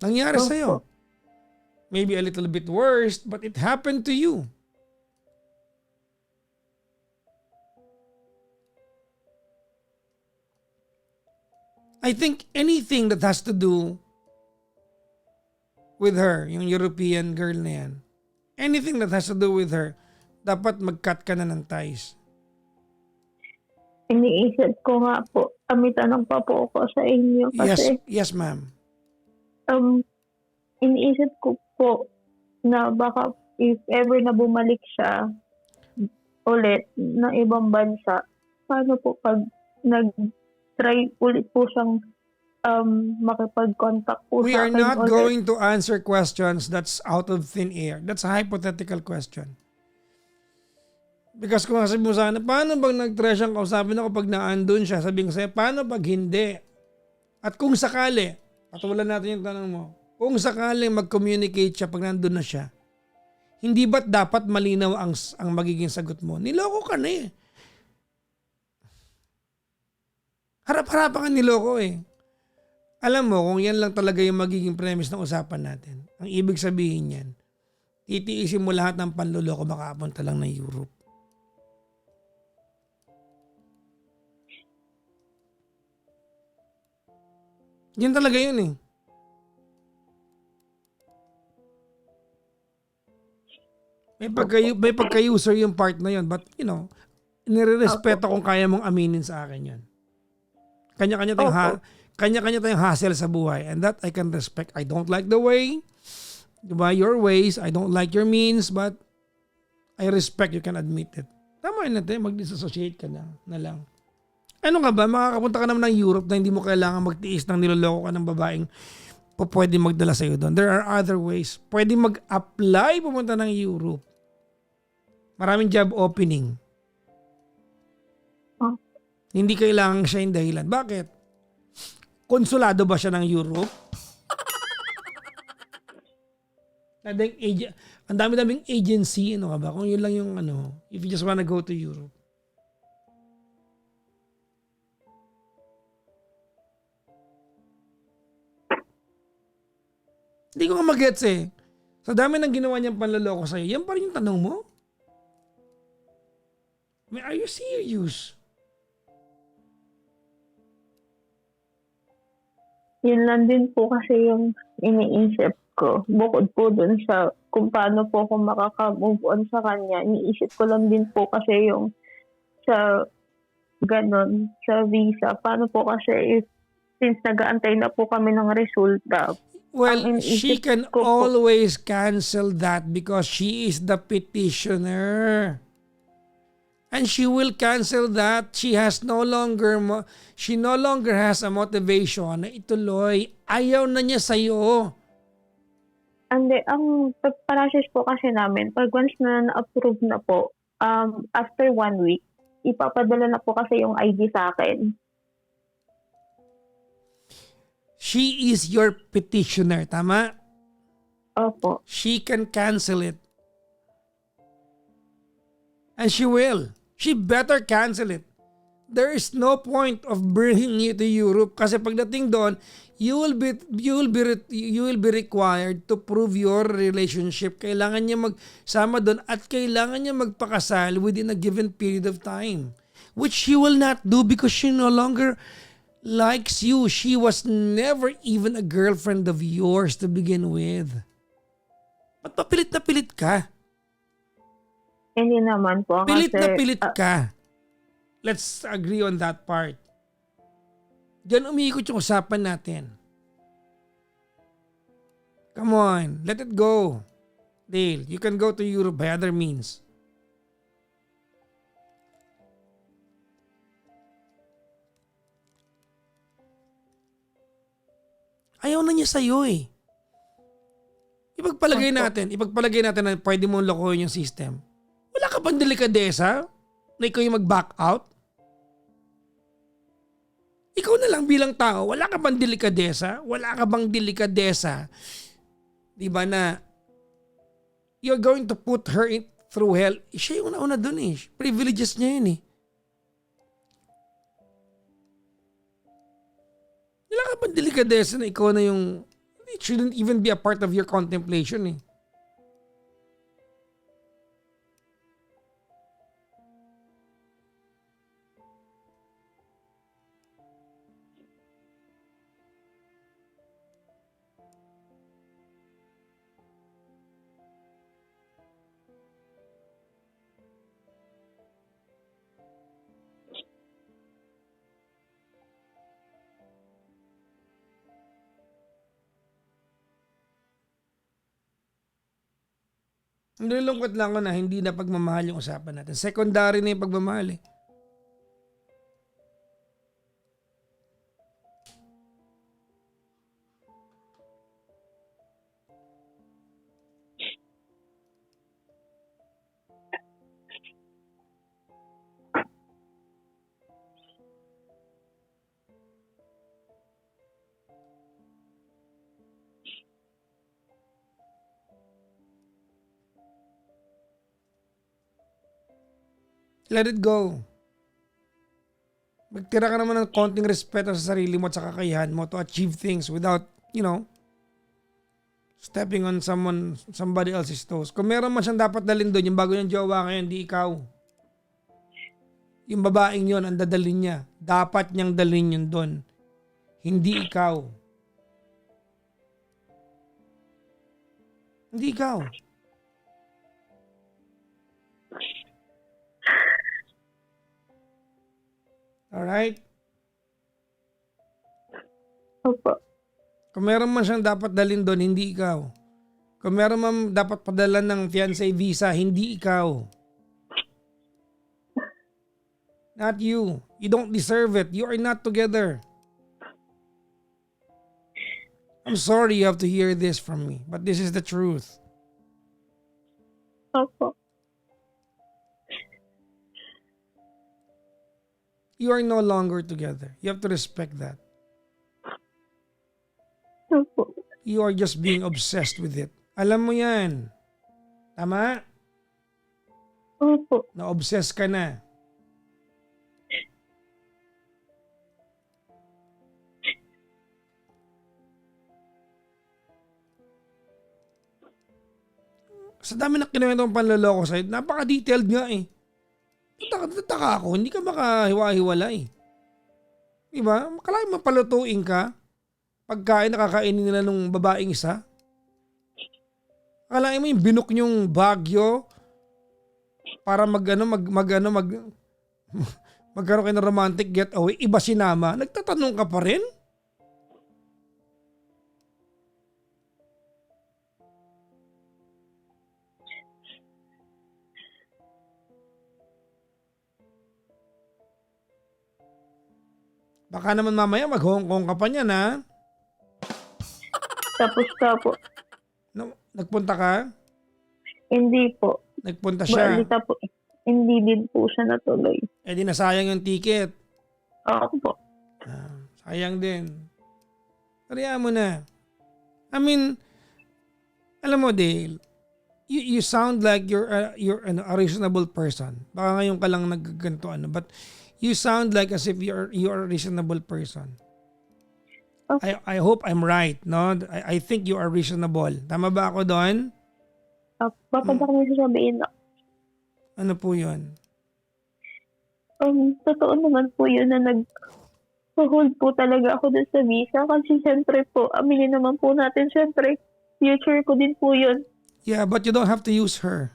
Nangyari Opo. sa'yo. Maybe a little bit worse, but it happened to you. I think anything that has to do with her, yung European girl na yan, anything that has to do with her, dapat mag-cut ka na ng ties. Iniisip ko nga po, may tanong pa po ako sa inyo kasi Yes, ma'am. iniisip ko po na baka if ever na bumalik siya ulit na ibang bansa, paano po pag nag-try ulit po siyang makipag-contact po We sa are akin not ulit? going to answer questions that's out of thin air. That's a hypothetical question. Because kung sabi mo sana, paano pag nag-try siyang kausapin ako pag naandun siya? Sabihin ko sa'yo, paano pag hindi? At kung sakali, patulan natin yung tanong mo, kung sakali mag-communicate siya pag nandun na siya, hindi ba't dapat malinaw ang magiging sagot mo? Niloko ka na eh. Harap-harapan ka niloko eh. Alam mo, kung yan lang talaga yung magiging premise ng usapan natin, ang ibig sabihin yan, titiisin mo lahat ng panluloko makapunta lang ng Europe. Yan talaga yun eh. May pagka-user yung part na yun, but you know, nire-respeto kung kaya mong aminin sa akin yun. Kanya-kanya tayong hassle sa buhay, and that I can respect. I don't like the way, diba, your ways, I don't like your means, but I respect you can admit it. Tama yun natin, mag-disassociate ka na lang. Ano ka ba, makakapunta ka naman ng Europe na hindi mo kailangan magtiis ng niloloko ka ng babaeng pwede magdala sa'yo doon. There are other ways. Pwede mag-apply pumunta ng Europe. Maraming job opening. Oh. Hindi kailangan siya yung dahilan. Bakit? Konsulado ba siya ng Europe? Ang dami-daming agency, ano ka ba? Kung yun lang yung if you just wanna go to Europe. Hindi ko nga mag-gets eh. Sa dami ng ginawa niyang panloloko sa'yo, yan pa rin yung tanong mo? I mean, are you serious? Yun lang din po kasi yung iniisip ko. Bukod po dun sa kung paano po ako makaka-move on sa kanya, iniisip ko lang din po kasi yung sa ganon, sa visa. Paano po kasi since nag-aantay na po kami ng resulta. Well, she can always cancel that because she is the petitioner. And she will cancel that. She no longer has a motivation na ituloy. Ayaw na niya sa'yo. And ang pag-process po kasi namin, pag once na na-approve na po, after 1 week, ipapadala na po kasi yung ID sa akin. She is your petitioner, tama? Opo. She can cancel it. And she will. She better cancel it. There is no point of bringing you to Europe kasi pagdating doon, you will be required to prove your relationship. Kailangan niya magsama doon at kailangan niya magpakasal within a given period of time, which she will not do because she no longer likes you. She was never even a girlfriend of yours to begin with. Ba't pa pilit na pilit ka? Hindi naman po. Pilit kasi, na pilit ka. Let's agree on that part. Diyan umiikot yung usapan natin. Come on, let it go. Dale, you can go to Europe by other means. Ayaw na niya sa'yo eh. Ipagpalagay natin na pwede mong lokohin yung system. Wala ka bang delikadesa na ikaw yung mag-back out? Ikaw na lang bilang tao, wala ka bang delikadesa? Wala ka bang delikadesa? Diba na you're going to put her through hell? Siya yung una dun eh. Privileges niya yun eh. Kailangan ka bang delikadesa na ikaw na yung, it shouldn't even be a part of your contemplation eh. Nalulungkot lang ako na hindi na pagmamahal yung usapan natin. Secondary na yung pagmamahal eh. Let it go. Magtira ka naman ng konting respeto sa sarili mo at sa kakayahan mo to achieve things without, stepping on somebody else's toes. Kung meron man siyang dapat dalhin doon, yung bago niyang jowa ngayon, hindi ikaw. Yung babaeng yon ang dadalhin niya. Dapat niyang dalhin yun doon. Hindi ikaw. Hindi ikaw. Alright? Opo. Kung meron man siyang dapat dalhin doon, hindi ikaw. Kung meron man dapat padala ng fiancé visa, hindi ikaw. Not you. You don't deserve it. You are not together. I'm sorry you have to hear this from me, but this is the truth. Opo. You are no longer together. You have to respect that. Opo. You are just being obsessed with it. Alam mo yan. Tama? Opo. Na-obsess ka na. Sa dami na kinuwento ng panloloko sa'yo, napaka-detailed nga eh. Tataka ako, hindi ka makahiwa-hiwalay. Diba? Kailangan mapalutuin ka. Pagkain nakakainin nila nung babaeng isa. Akalain mo yung binok yung Baguio para magkaroon kayo ng romantic getaway, iba sinama. Nagtatanong ka pa rin? Baka naman mamaya mag-Hong Kong ka pa niyan, ha? Tapos ka po. Nagpunta ka? Hindi po. Nagpunta siya? Balita po. Hindi din po siya natuloy. Eh di nasayang yung ticket. Opo. Sayang din. Kaya mo na. I mean, alam mo Dale, you sound like you're a reasonable person. Baka ngayon ka lang nagganto but you sound like as if you're a reasonable person. Okay. I hope I'm right, no? I think you are reasonable. Tama ba ako doon? Papadak na sasabihin na. Ano po yun? Totoo naman po yun na nag-hold po talaga ako dun sa visa. Kasi syempre po, aminin naman po natin, syempre, future ko din po yun. Yeah, but you don't have to use her.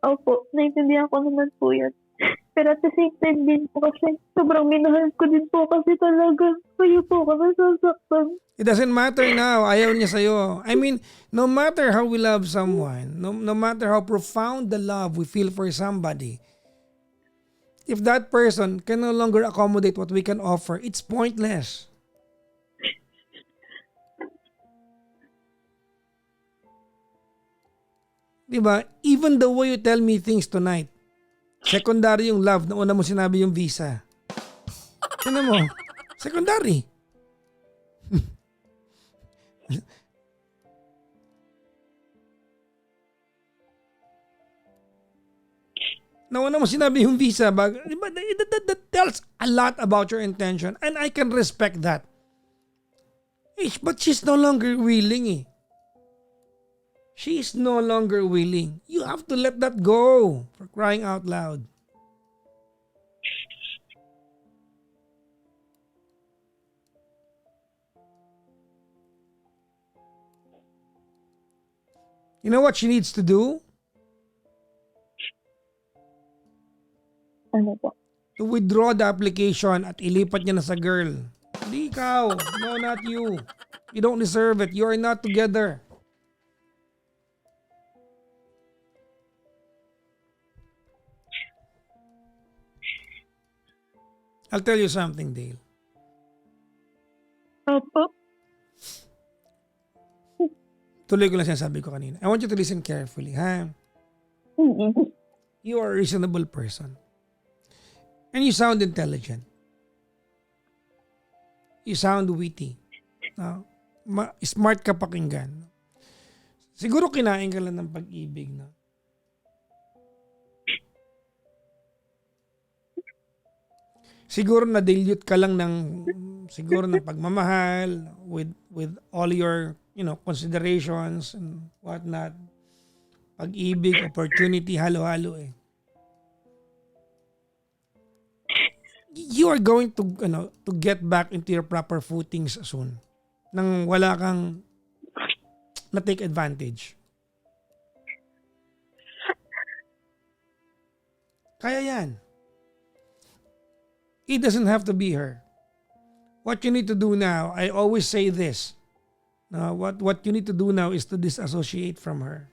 Opo, naintindihan ko naman po yun. Pero at the same time din po kasi sobrang minahal ko din po kasi talaga kayo po kami sasaktan. It doesn't matter now. Ayaw niya sa'yo. I mean, no matter how we love someone, no matter how profound the love we feel for somebody, if that person can no longer accommodate what we can offer, it's pointless. Diba? Even the way you tell me things tonight, secondary yung love na una mo sinabi yung visa. Ano mo? Secondary. Nauna mo sinabi yung visa, that tells a lot about your intention and I can respect that. But she's no longer willing eh. She is no longer willing. You have to let that go, for crying out loud. You know what she needs to do? Ano po? To withdraw the application at ilipat niya na sa girl. Hindi ikaw. No, not you. You don't deserve it. You are not together. I'll tell you something, Dale. Opo. Tuloy ko lang sinasabi ko kanina. I want you to listen carefully, ha? You are a reasonable person. And you sound intelligent. You sound witty. Smart ka pakinggan. Siguro kinain ka lang ng pag-ibig, no? Siguro na-dilute ka lang ng pagmamahal with all your, considerations and whatnot. Pag-ibig, opportunity, halo-halo eh. You are going to get back into your proper footings soon. Nang wala kang na-take advantage. Kaya yan. It doesn't have to be her. What you need to do now, I always say this. What you need to do now is to disassociate from her.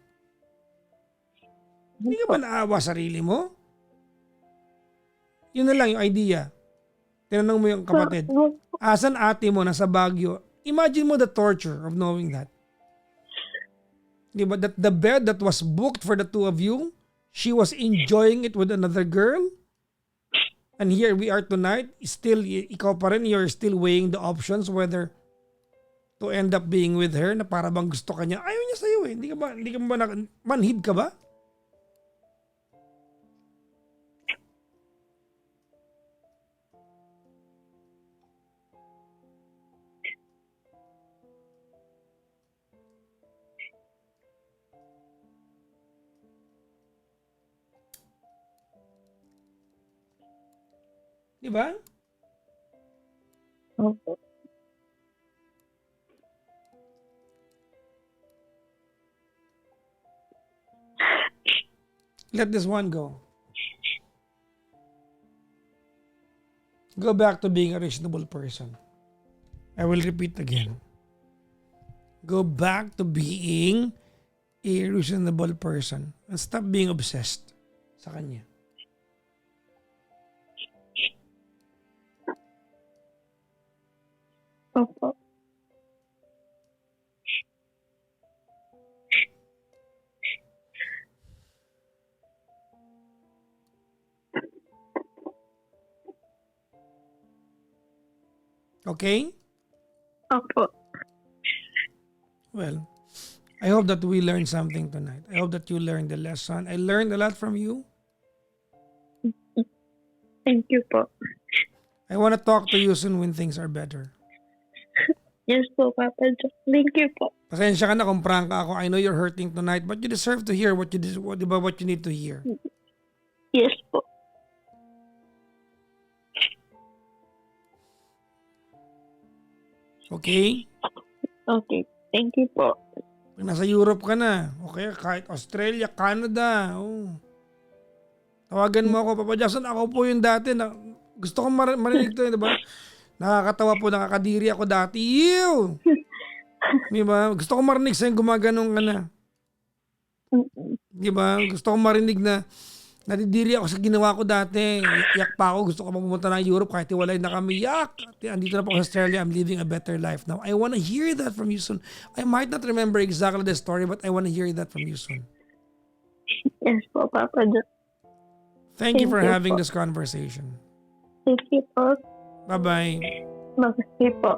Hindi ka ba naawa sarili mo? Yun na lang yung idea. Tinanong mo yung kapatid. Asan ate mo nasa Baguio? Imagine mo the torture of knowing that. Diba? That the bed that was booked for the two of you, she was enjoying it with another girl. And here we are tonight, still, ikaw pa rin, you're still weighing the options whether to end up being with her na para bang gusto ka niya. Ayaw niya sa'yo eh. Hindi ka ba manhid ka ba? Diba? Opo. Let this one go. Go back to being a reasonable person. I will repeat again. Go back to being a reasonable person and stop being obsessed sa kanya. Opo. Okay? Opo. Well, I hope that we learned something tonight. I hope that you learned the lesson. I learned a lot from you. Thank you po. I want to talk to you soon when things are better. Yes po, Papa Joe. Thank you po. Pasensya ka na kung prangka ako. I know you're hurting tonight, but you deserve to hear what you need to hear. Yes po. Okay? Okay. Thank you po. Pag nasa Europe ka na, okay, kahit Australia, Canada, tawagan mo ako, Papa Jackson, ako po yung dati na gusto kong marinig to, diba? Nakakatawa po, nakakadiri ako dati. Ew! Diba? Gusto kong marinig sa'yo gumaganong ka na. Diba? Gusto kong marinig na nadidiri ako sa ginawa ko dati. Yak pa ako. Gusto ko pumunta ng Europe kahit iwalay na kami. Yak! Andito na po sa Australia. I'm living a better life now. I want to hear that from you soon. I might not remember exactly the story, but I want to hear that from you soon. Yes po, Papa Joe. Thank you for Thank you having po. this conversation. Thank you po. Bye-bye. Bye po.